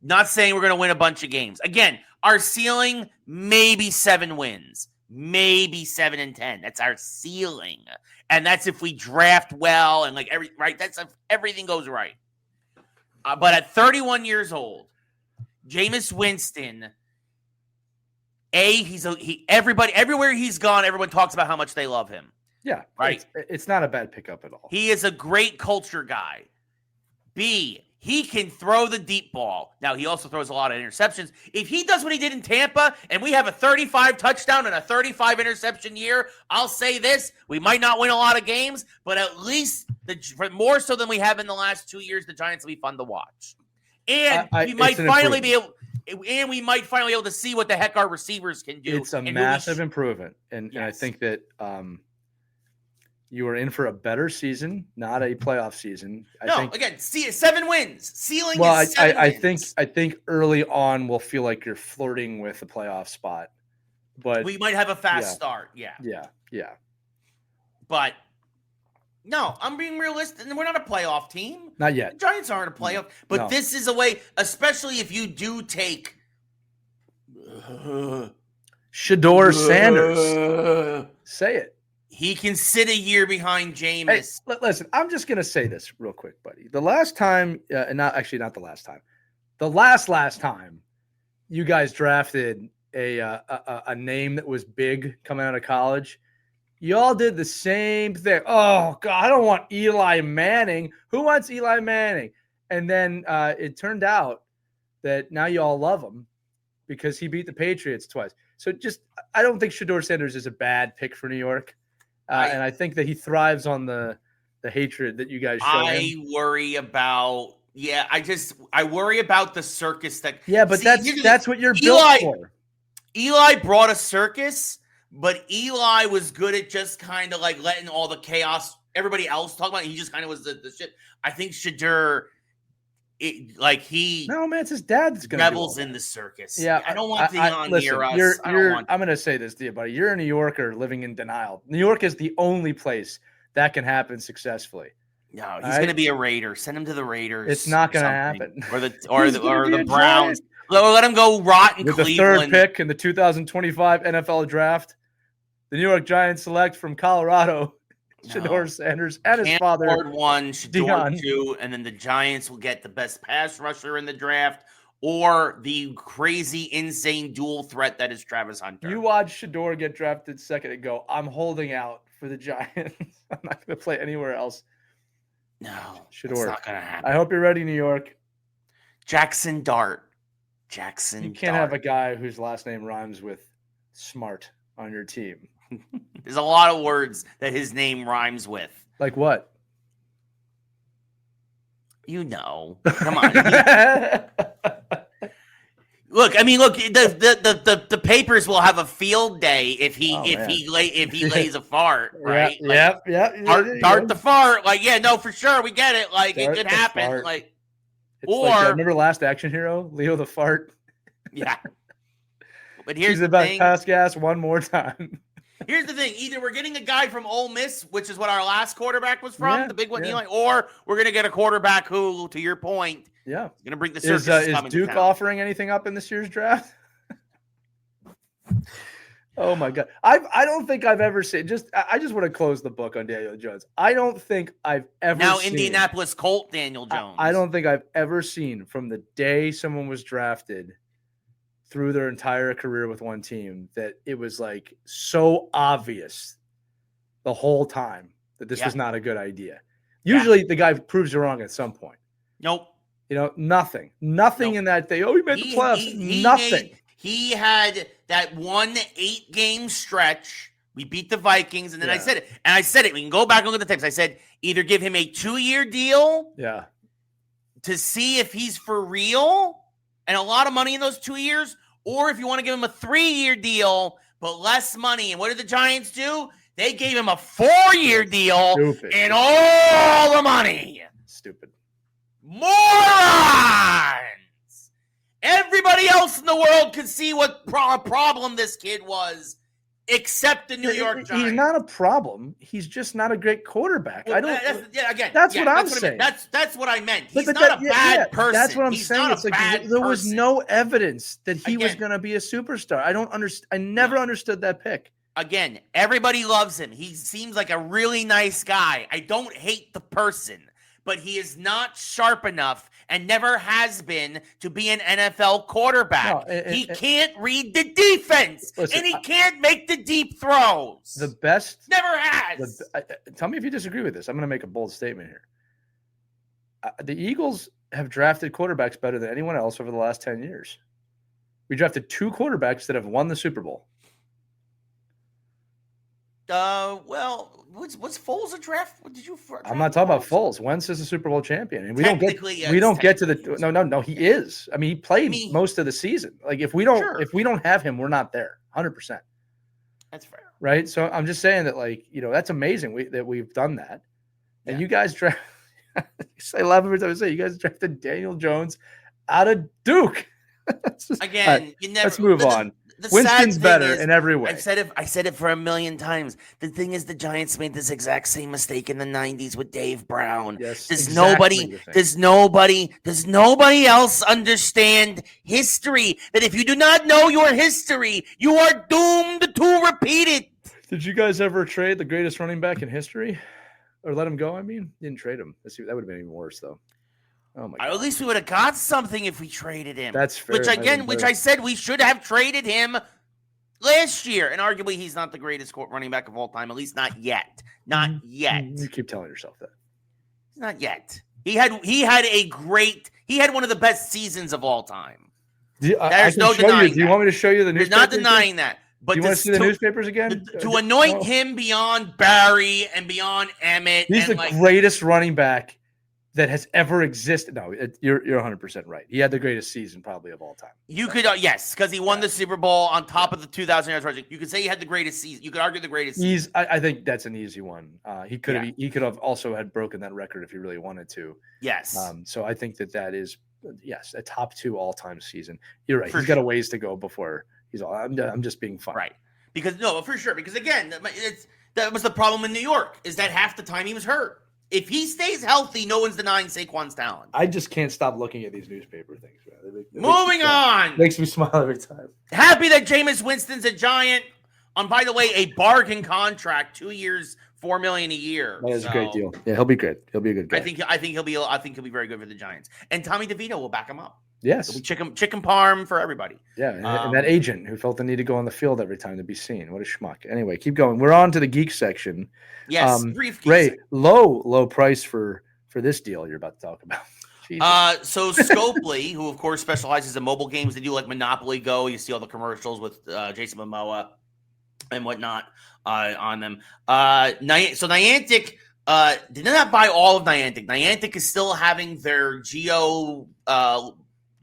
Not saying we're going to win a bunch of games. Again, our ceiling, maybe 7 wins. Maybe 7-10. That's our ceiling. And that's if we draft well and that's if everything goes right. But at 31 years old, Jameis Winston – everywhere he's gone, everyone talks about how much they love him.
Yeah.
Right.
It's not a bad pickup at all.
He is a great culture guy. B, he can throw the deep ball. Now, he also throws a lot of interceptions. If he does what he did in Tampa and we have a 35 touchdown and a 35 interception year, I'll say this, we might not win a lot of games, but at least more so than we have in the last 2 years, the Giants will be fun to watch. And we might finally be able to see what the heck our receivers can do.
It's a massive improvement. And I think that you are in for a better season, not a playoff season.
Again, 7 wins. Ceiling is 7 wins.
I think early on we'll feel like you're flirting with a playoff spot. But
we might have a fast start.
Yeah.
But no, I'm being realistic. We're not a playoff team.
Not yet.
The Giants aren't a playoff. But this is a way, especially if you do take
Shedeur Sanders. Say it.
He can sit a year behind Jameis.
Hey, listen, I'm just going to say this real quick, buddy. The last time, and not the last time, the last time you guys drafted a name that was big coming out of college, y'all did the same thing. Oh, God, I don't want Eli Manning. Who wants Eli Manning? And then it turned out that now y'all love him because he beat the Patriots twice. So I don't think Shedeur Sanders is a bad pick for New York. And I think that he thrives on the hatred that you guys show him.
I worry about the circus that.
Yeah, but that's what you're built for.
Eli brought a circus, but Eli was good at just kind of like letting all the chaos everybody else talk about. He just kind of was the shit. I think Shedeur,
it's his dad that's going to
rebels in the circus.
Yeah,
I don't want Dion near us.
I'm going to say this to you, buddy. You're a New Yorker living in denial. New York is the only place that can happen successfully.
No, he's going to be a Raider. Send him to the Raiders.
It's not going to happen.
Or the Browns. Let him go rot in
With
Cleveland.
The 3rd pick in the 2025 NFL Draft, the New York Giants select from Colorado Shedeur Sanders and his father.
Ward 1, Shedeur 2, and then the Giants will get the best pass rusher in the draft or the crazy, insane dual threat that is Travis Hunter.
You watch Shedeur get drafted second and go, I'm holding out for the Giants. I'm not going to play anywhere else.
No,
Shedeur.
It's not going to happen.
I hope you're ready, New York.
Jackson Dart.
You can't have a guy whose last name rhymes with smart on your team.
There's a lot of words that his name rhymes with.
Like what?
You know. Come on. Look, the papers will have a field day if he lays a fart, right? Dart the fart, for sure, we get it. Like it could happen,
fart. Remember Last Action Hero, Leo the fart.
Yeah, but here's
the
about
thing. Pass gas one more time.
Here's the thing: either we're getting a guy from Ole Miss, which is what our last quarterback was from, the big one, Eli, or we're going to get a quarterback who, to your point, is going to bring the circus.
Is Duke offering anything up in this year's draft? Oh my God! I don't think I've ever seen. I just want to close the book on Daniel Jones. I don't think I've ever seen
Indianapolis Colt Daniel Jones.
I don't think I've ever seen from the day someone was drafted through their entire career with one team that it was like so obvious the whole time that this was not a good idea. Usually the guy proves you wrong at some point.
Nope.
Nothing in that day. Oh, he made the playoffs. Nothing.
He had that 8-game stretch. We beat the Vikings, and then I said it. We can go back and look at the tapes. I said either give him a 2-year deal to see if he's for real, and a lot of money in those 2 years, or if you want to give him a 3-year deal, but less money. And what did the Giants do? They gave him a 4-year deal and all the money.
Stupid.
Morons! Everybody else in the world could see what problem this kid was, except the New York Giants.
He's not a problem. He's just not a great quarterback.
Well,
That's what I'm saying.
That's what I meant. He's not a bad person.
That's what I'm
He's
saying.
It's like
there was no evidence that he was going to be a superstar. I don't understand. I never understood that pick.
Again, everybody loves him. He seems like a really nice guy. I don't hate the person, but he is not sharp enough and never has been to be an NFL quarterback. He can't read the defense, and he can't make the deep throws.
The best
never has.
Tell me if you disagree with this. I'm going to make a bold statement here. The Eagles have drafted quarterbacks better than anyone else over the last 10 years. We drafted 2 quarterbacks that have won the Super Bowl.
Was Foles a draft? What did you?
I'm not talking about Foles. Wentz is a Super Bowl champion, and we don't get to the. No. He is. I mean, he played most of the season. Like if we don't have him, we're not there. 100%.
That's fair,
right? So I'm just saying that, that's amazing that we've done that, and you guys draft. I laugh every time I say you guys drafted Daniel Jones out of Duke.
Again, you never.
Let's move on. Winston's better in every way.
I said it for 1,000,000 times. The thing is, the Giants made this exact same mistake in the 90s with Dave Brown.
Yes,
does nobody else understand history? That if you do not know your history, you are doomed to repeat it.
Did you guys ever trade the greatest running back in history, or let him go? I mean, you didn't trade him. That would have been even worse, though. Oh my God.
At least we would have got something if we traded him.
That's fair.
Which I said we should have traded him last year. And arguably, he's not the greatest running back of all time. At least not yet. Not yet.
You keep telling yourself that.
Not yet. He had one of the best seasons of all time. There's no denying that. Do
you want me to show you the newspapers?
There's not denying that. But
do you want to see the newspapers again?
To anoint him beyond Barry and beyond Emmett.
He's the greatest running back that has ever existed. No, you're 100% right. He had the greatest season probably of all time.
You could, yes, because he won the Super Bowl on top of the 2,000 yards rushing. You could say he had the greatest season. You could argue the greatest season.
I think that's an easy one. He could have also had broken that record if he really wanted to.
Yes.
So I think that is, yes, a top 2 all-time season. You're right. He's got a ways to go before he's all. I'm just being fun.
Right. For sure. Because again, that was the problem in New York, is that half the time he was hurt. If he stays healthy, no one's denying Saquon's talent.
I just can't stop looking at these newspaper things, man.
Moving on.
Makes me smile every time.
Happy that Jameis Winston's a Giant. On, by the way, a bargain contract, 2 years, $4 million a year.
That is a great deal. Yeah, he'll be good. He'll be a good guy.
I think he'll be very good for the Giants. And Tommy DeVito will back him up.
Yes.
It'll be chicken parm for everybody.
Yeah, and that agent who felt the need to go on the field every time to be seen. What a schmuck. Anyway, keep going. We're on to the Geeks section.
Yes, brief Geeks
Ray,
section.
low price for this deal you're about to talk about.
So Scopely, who of course specializes in mobile games, they do like Monopoly Go. You see all the commercials with Jason Momoa and whatnot on them. So Niantic did not buy all of Niantic. Niantic is still having their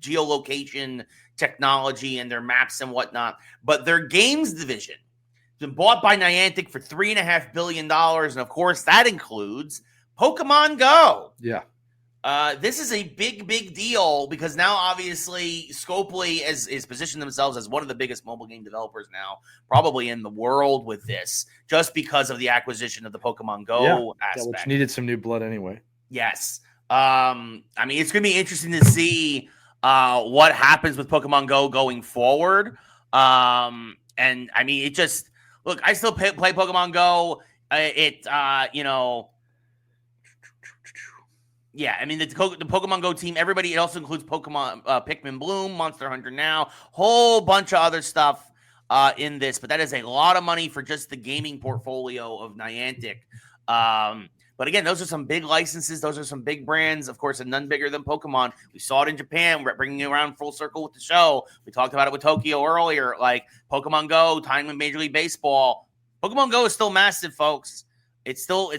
geolocation technology and their maps and whatnot. But their games division has been bought by Niantic for $3.5 billion. And of course, that includes Pokemon Go.
Yeah.
This is a big deal because now obviously Scopely is positioned themselves as one of the biggest mobile game developers now, probably in the world with this, just because of the acquisition of the Pokemon Go aspect.
Which needed some new blood anyway.
Yes. I mean, it's going to be interesting to see what happens with Pokemon Go going forward. And I mean, it just, look, I still play Pokemon Go. Yeah, I mean, the Pokemon Go team, everybody, it also includes Pokemon Pikmin Bloom, Monster Hunter Now, whole bunch of other stuff in this. But that is a lot of money for just the gaming portfolio of Niantic. But again, those are some big licenses. Those are some big brands, of course, and none bigger than Pokemon. We saw it in Japan. We're bringing it around full circle with the show. We talked about it with Tokyo earlier, like Pokemon Go, tying with Major League Baseball. Pokemon Go is still massive, folks. It's not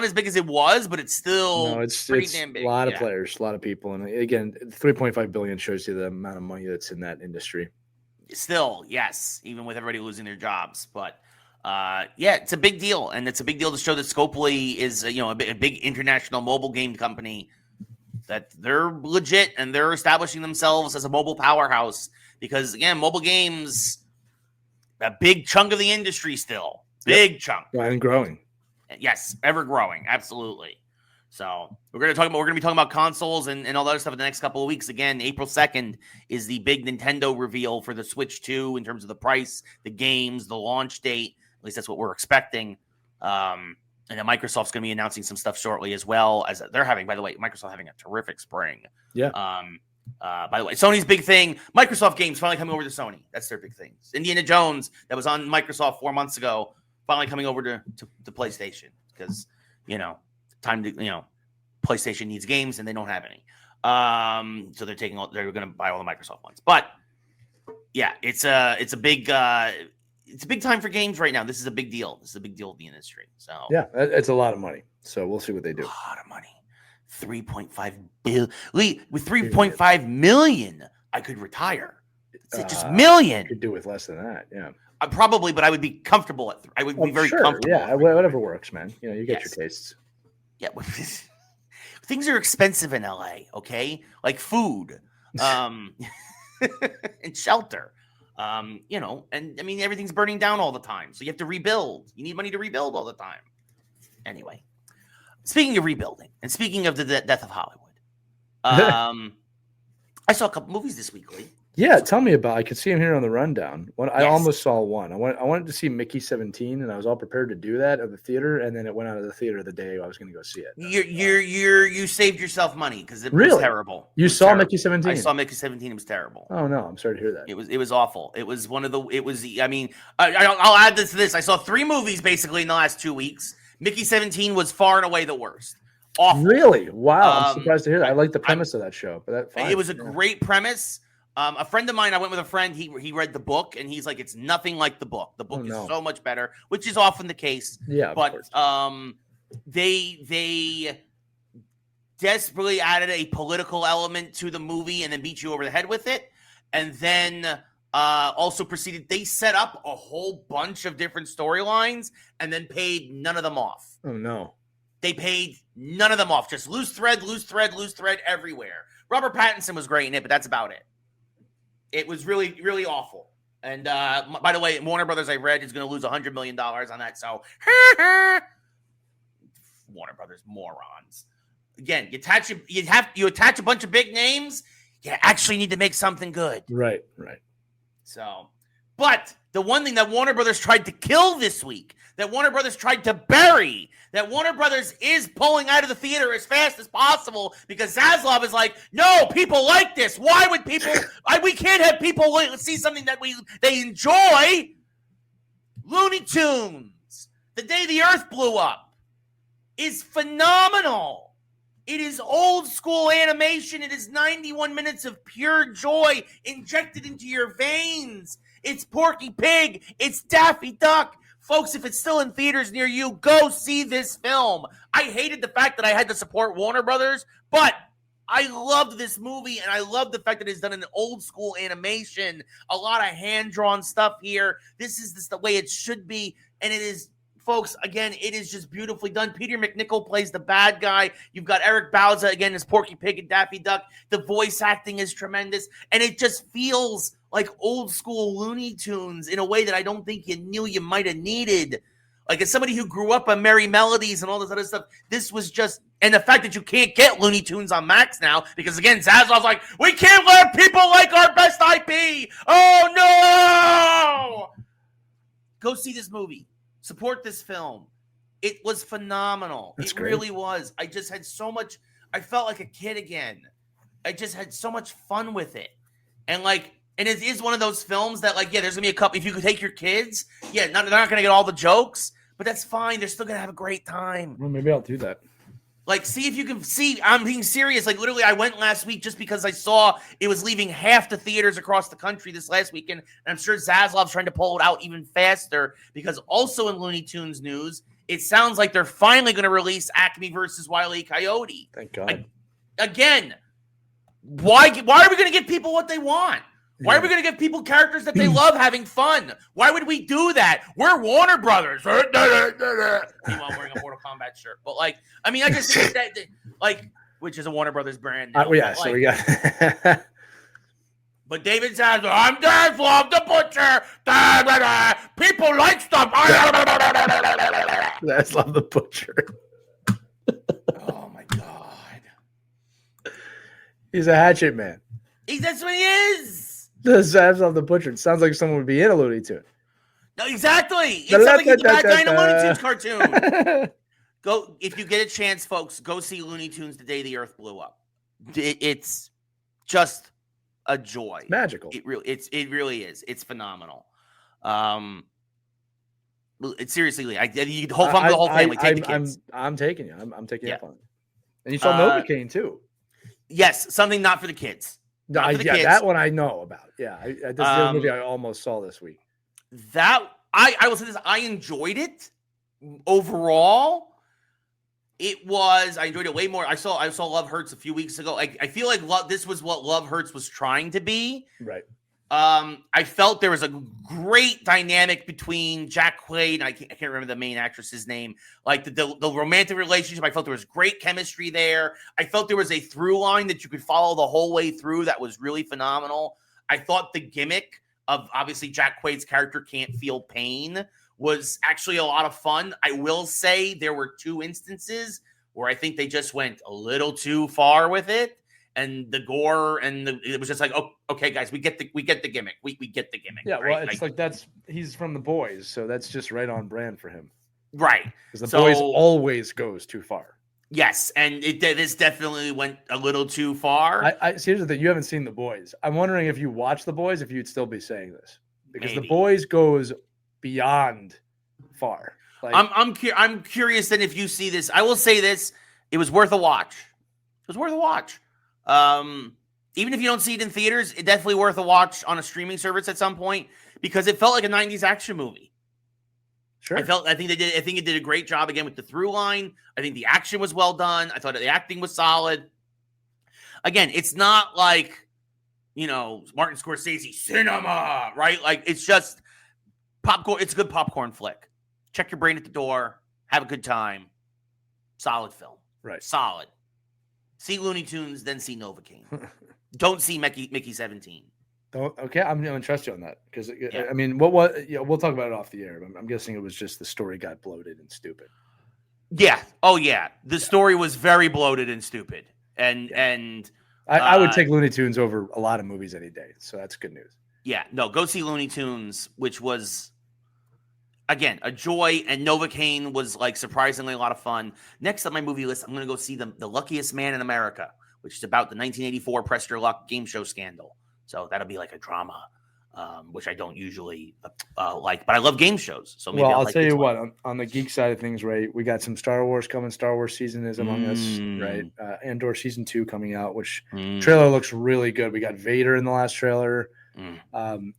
as big as it was, but it's still pretty damn big.
A lot of players, a lot of people. And again, 3.5 billion shows you the amount of money that's in that industry.
Still, yes, even with everybody losing their jobs. But it's a big deal. And it's a big deal to show that Scopely is, a big international mobile game company, that they're legit and they're establishing themselves as a mobile powerhouse. Because, again, mobile games, a big chunk of the industry still. Big chunk.
And growing.
Yes, ever growing, absolutely. So we're going to be talking about consoles and all that other stuff in the next couple of weeks. Again, April 2nd is the big Nintendo reveal for the Switch 2 in terms of the price, the games, the launch date. At least that's what we're expecting. And then Microsoft's going to be announcing some stuff shortly as well, as they're having. By the way, Microsoft having a terrific spring.
Yeah.
By the way, Sony's big thing. Microsoft games finally coming over to Sony. That's their big thing. Indiana Jones that was on Microsoft 4 months ago. Finally coming over to PlayStation because, PlayStation needs games and they don't have any. So they're going to buy all the Microsoft ones. But yeah, it's a big time for games right now. This is a big deal. This is a big deal in the industry. So
yeah, it's a lot of money. So we'll see what they do.
A lot of money. 3.5 billion. With 3.5 million, I could retire. It's just million.
You could do with less than that. Yeah.
Probably, but I would be comfortable I would be very comfortable.
Yeah, whatever works, man. You get your tastes.
Yeah, things are expensive in LA. Okay, like food, and shelter. And I mean everything's burning down all the time, so you have to rebuild. You need money to rebuild all the time. Anyway, speaking of rebuilding, and speaking of the death of Hollywood, I saw a couple movies this week, Lee.
Yeah, tell me about. I could see him here on the rundown. I almost saw one. I wanted to see Mickey 17, and I was all prepared to do that at the theater, and then it went out of the theater the day I was going to go see it.
You saved yourself money because it
was
terrible.
You saw terrible. Mickey 17?
I saw Mickey 17. It was terrible.
Oh no, I'm sorry to hear that.
It was awful. It was one of the. It was. I mean, I'll add this to this. I saw 3 movies basically in the last 2 weeks. Mickey 17 was far and away the worst. Awful.
Really? Wow, I'm surprised to hear that. I like the premise of that show, but
it was a great premise. A friend of mine, I went with a friend. He read the book, and he's like, "It's nothing like the book. The book is so much better," which is often the case.
Yeah,
but they desperately added a political element to the movie, and then beat you over the head with it, and then also proceeded. They set up a whole bunch of different storylines, and then paid none of them off.
Oh no,
they paid none of them off. Just loose thread everywhere. Robert Pattinson was great in it, but that's about it. It was really, really awful. And by the way, Warner Brothers, I read, is going to lose $100 million on that. So, Warner Brothers morons. Again, you attach a bunch of big names. You actually need to make something good.
Right.
So, but the one thing that Warner Brothers tried to kill this week, that Warner Brothers tried to bury, that Warner Brothers is pulling out of the theater as fast as possible because Zaslav is like, no, people like this. Why would people? We can't have people see something that they enjoy. Looney Tunes, The Day the Earth Blew Up, is phenomenal. It is old school animation. It is 91 minutes of pure joy injected into your veins. It's Porky Pig. It's Daffy Duck. Folks, if it's still in theaters near you, go see this film. I hated the fact that I had to support Warner Brothers, but I loved this movie, and I love the fact that it's done in old school animation, a lot of hand-drawn stuff here. This is the way it should be, and it is, folks, again, it is just beautifully done. Peter McNichol plays the bad guy. You've got Eric Bauza, again, as Porky Pig and Daffy Duck. The voice acting is tremendous, and it just feels like old school Looney Tunes in a way that I don't think you knew you might have needed. Like, as somebody who grew up on Merry Melodies and all this other stuff, this was just, and the fact that you can't get Looney Tunes on Max now, because again, Zaslav's like, we can't let people like our best IP. Oh no! Go see this movie. Support this film. It was phenomenal. It really was. I just had so much, I felt like a kid again. I just had so much fun with it. And like, and it is one of those films that, like, yeah, there's going to be a couple, if you could take your kids, yeah, they're not going to get all the jokes, but that's fine. They're still going to have a great time.
Well, maybe I'll do that.
Like, see if you can see, I'm being serious. Like, literally, I went last week just because I saw it was leaving half the theaters across the country this last weekend. And I'm sure Zaslav's trying to pull it out even faster, because also in Looney Tunes news, it sounds like they're finally going to release Acme versus Wile E. Coyote.
Thank God.
Again, why are we going to give people what they want? Why are we going to give people characters that they love having fun? Why would we do that? We're Warner Brothers. Meanwhile, I'm wearing a Mortal Kombat shirt. But, like, I mean, I just think that, like, which is a Warner Brothers brand. Now,
yeah,
but,
so
like,
we got...
But David says, I'm Zaslav the Butcher. People like stuff.
Zaslav the Butcher.
Oh, my God.
He's a hatchet man.
That's what he is.
The Zaslav the Butcher. It sounds like someone would be in a Looney Tune.
No, exactly. It sounds like he's the bad guy in a Looney Tunes cartoon. Go, if you get a chance, folks, go see Looney Tunes The Day the Earth Blew Up. It's just a joy.
It's magical.
It really is. It's phenomenal. Seriously, Lee, you the whole family. Take the kids.
I'm taking you. I'm taking you fun. And you saw Novocaine too.
Yes, something not for the kids.
That one I know about. Yeah, this is the movie I almost saw this week.
That I will say this: I enjoyed it overall. I enjoyed it way more. I saw Love Hurts a few weeks ago. I feel like this was what Love Hurts was trying to be.
Right.
I felt there was a great dynamic between Jack Quaid and I can't remember the main actress's name. Like the romantic relationship, I felt there was great chemistry there. I felt there was a through line that you could follow the whole way through that was really phenomenal. I thought the gimmick of obviously Jack Quaid's character can't feel pain was actually a lot of fun. I will say there were 2 instances where I think they just went a little too far with it. And the gore it was just like, oh, okay, guys, we get the gimmick. We get the gimmick.
Yeah,
right?
Well, it's like he's from The Boys, so that's just right on brand for him.
Right.
Because The Boys always goes too far.
Yes, and this definitely went a little too far.
Seriously, that you haven't seen The Boys. I'm wondering if you watch The Boys, if you'd still be saying this. Because
Maybe.
The Boys goes beyond far. Like,
I'm curious then if you see this. I will say this. It was worth a watch. It was worth a watch. Even if you don't see it in theaters, it's definitely worth a watch on a streaming service at some point because it felt like a 90s action movie.
Sure.
I think it did a great job again with the through line. I think the action was well done. I thought the acting was solid. Again, it's not like, Martin Scorsese cinema, right? Like it's just popcorn. It's a good popcorn flick. Check your brain at the door. Have a good time. Solid film.
Right.
Solid. See Looney Tunes, then see Novocaine. Don't see Mickey 17.
Okay, I'm going to trust you on that because I mean, we'll talk about it off the air. I'm guessing it was just the story got bloated and stupid.
Yeah. Oh yeah. The story was very bloated and stupid. And
I would take Looney Tunes over a lot of movies any day. So that's good news.
Yeah. No, go see Looney Tunes, which was again a joy, and Novocaine was like surprisingly a lot of fun. Next on my movie list, I'm going to go see the Luckiest Man in America, which is about the 1984 Press Your Luck game show scandal. So that'll be like a drama, which I don't usually like, but I love game shows. So maybe
I'll tell you what, on the geek side of things, right? We got some Star Wars coming. Star Wars season is among us, right? Andor season 2 coming out, which trailer looks really good. We got Vader in the last trailer.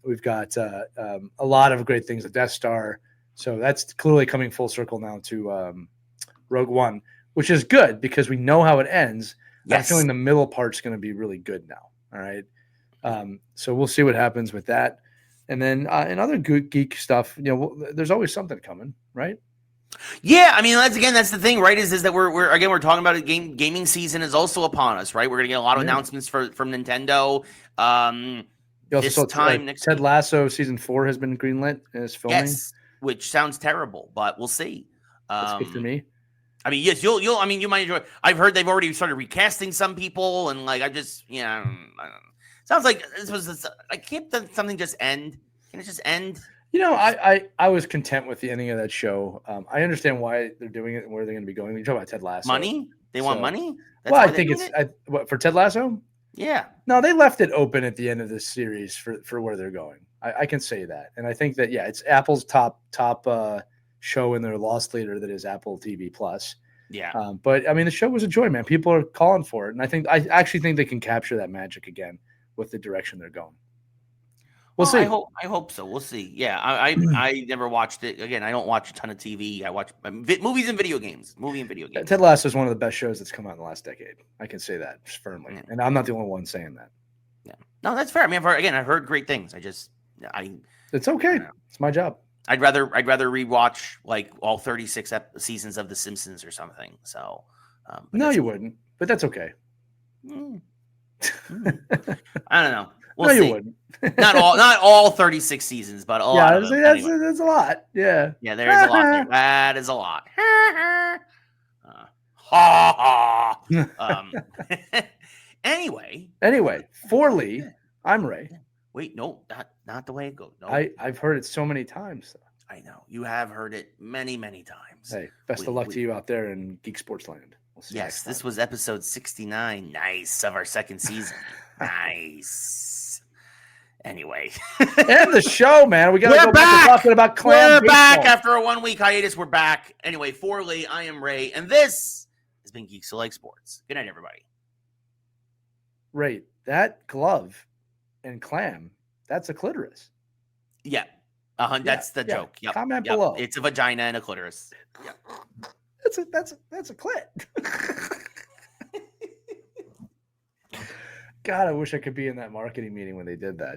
We've got a lot of great things. The Death Star. So that's clearly coming full circle now to Rogue One, which is good because we know how it ends. I have a feeling the middle part's going to be really good now. All right. So we'll see what happens with that. And then in other geek stuff, there's always something coming, right?
Yeah, I mean, that's the thing, right? Is that we're talking about gaming season is also upon us, right? We're gonna get a lot of announcements from Nintendo.
You also saw Ted Lasso season 4 has been greenlit and is filming.
Yes, which sounds terrible, but we'll see.
That's good for me.
I mean, yes, you'll. I mean, you might enjoy it. I've heard they've already started recasting some people, and like, I just, sounds like this was. Can't something just end? Can it just end?
I was content with the ending of that show. I understand why they're doing it and where they're going to be going. You're talking about Ted Lasso.
Money? They want money?
I think it's for Ted Lasso?
Yeah.
No, they left it open at the end of this series for where they're going. I can say that. And I think that, it's Apple's top show in their loss leader that is Apple TV Plus.
Yeah.
But I mean, the show was a joy, man. People are calling for it. And I actually think they can capture that magic again with the direction they're going. We'll see.
I hope so. We'll see. Yeah, I never watched it. Again, I don't watch a ton of TV. I watch movies and video games.
Ted Lasso is one of the best shows that's come out in the last decade. I can say that firmly, and I'm not the only one saying that.
Yeah, no, that's fair. I mean, I've heard great things.
It's okay. It's my job.
I'd rather rewatch like all 36 seasons of The Simpsons or something. So,
no, you wouldn't. But that's okay.
I don't know.
We'll see. You wouldn't.
not all 36 seasons, but a lot of them.
That's a lot. Yeah.
Yeah, there is a lot there. That is a lot. Ha ha.
Anyway, for Lee, I'm Ray.
Wait, no, not the way it goes. No.
I've heard it so many times.
I know. You have heard it many, many times.
Hey, best of luck to you out there in Geek Sports Land.
We'll see this was episode 69. Nice, of our second season. Nice. Anyway.
And the show, man. We got to go back to talking about clam
baseball. Back after a 1-week hiatus. We're back. Anyway, for Lee, I am Ray, and this has been Geeks Who Like Sports. Good night, everybody.
Ray, that glove and clam, that's a clitoris.
Yeah. That's the joke. Yep.
Comment below.
It's a vagina and a clitoris. Yep.
That's a clit. God, I wish I could be in that marketing meeting when they did that.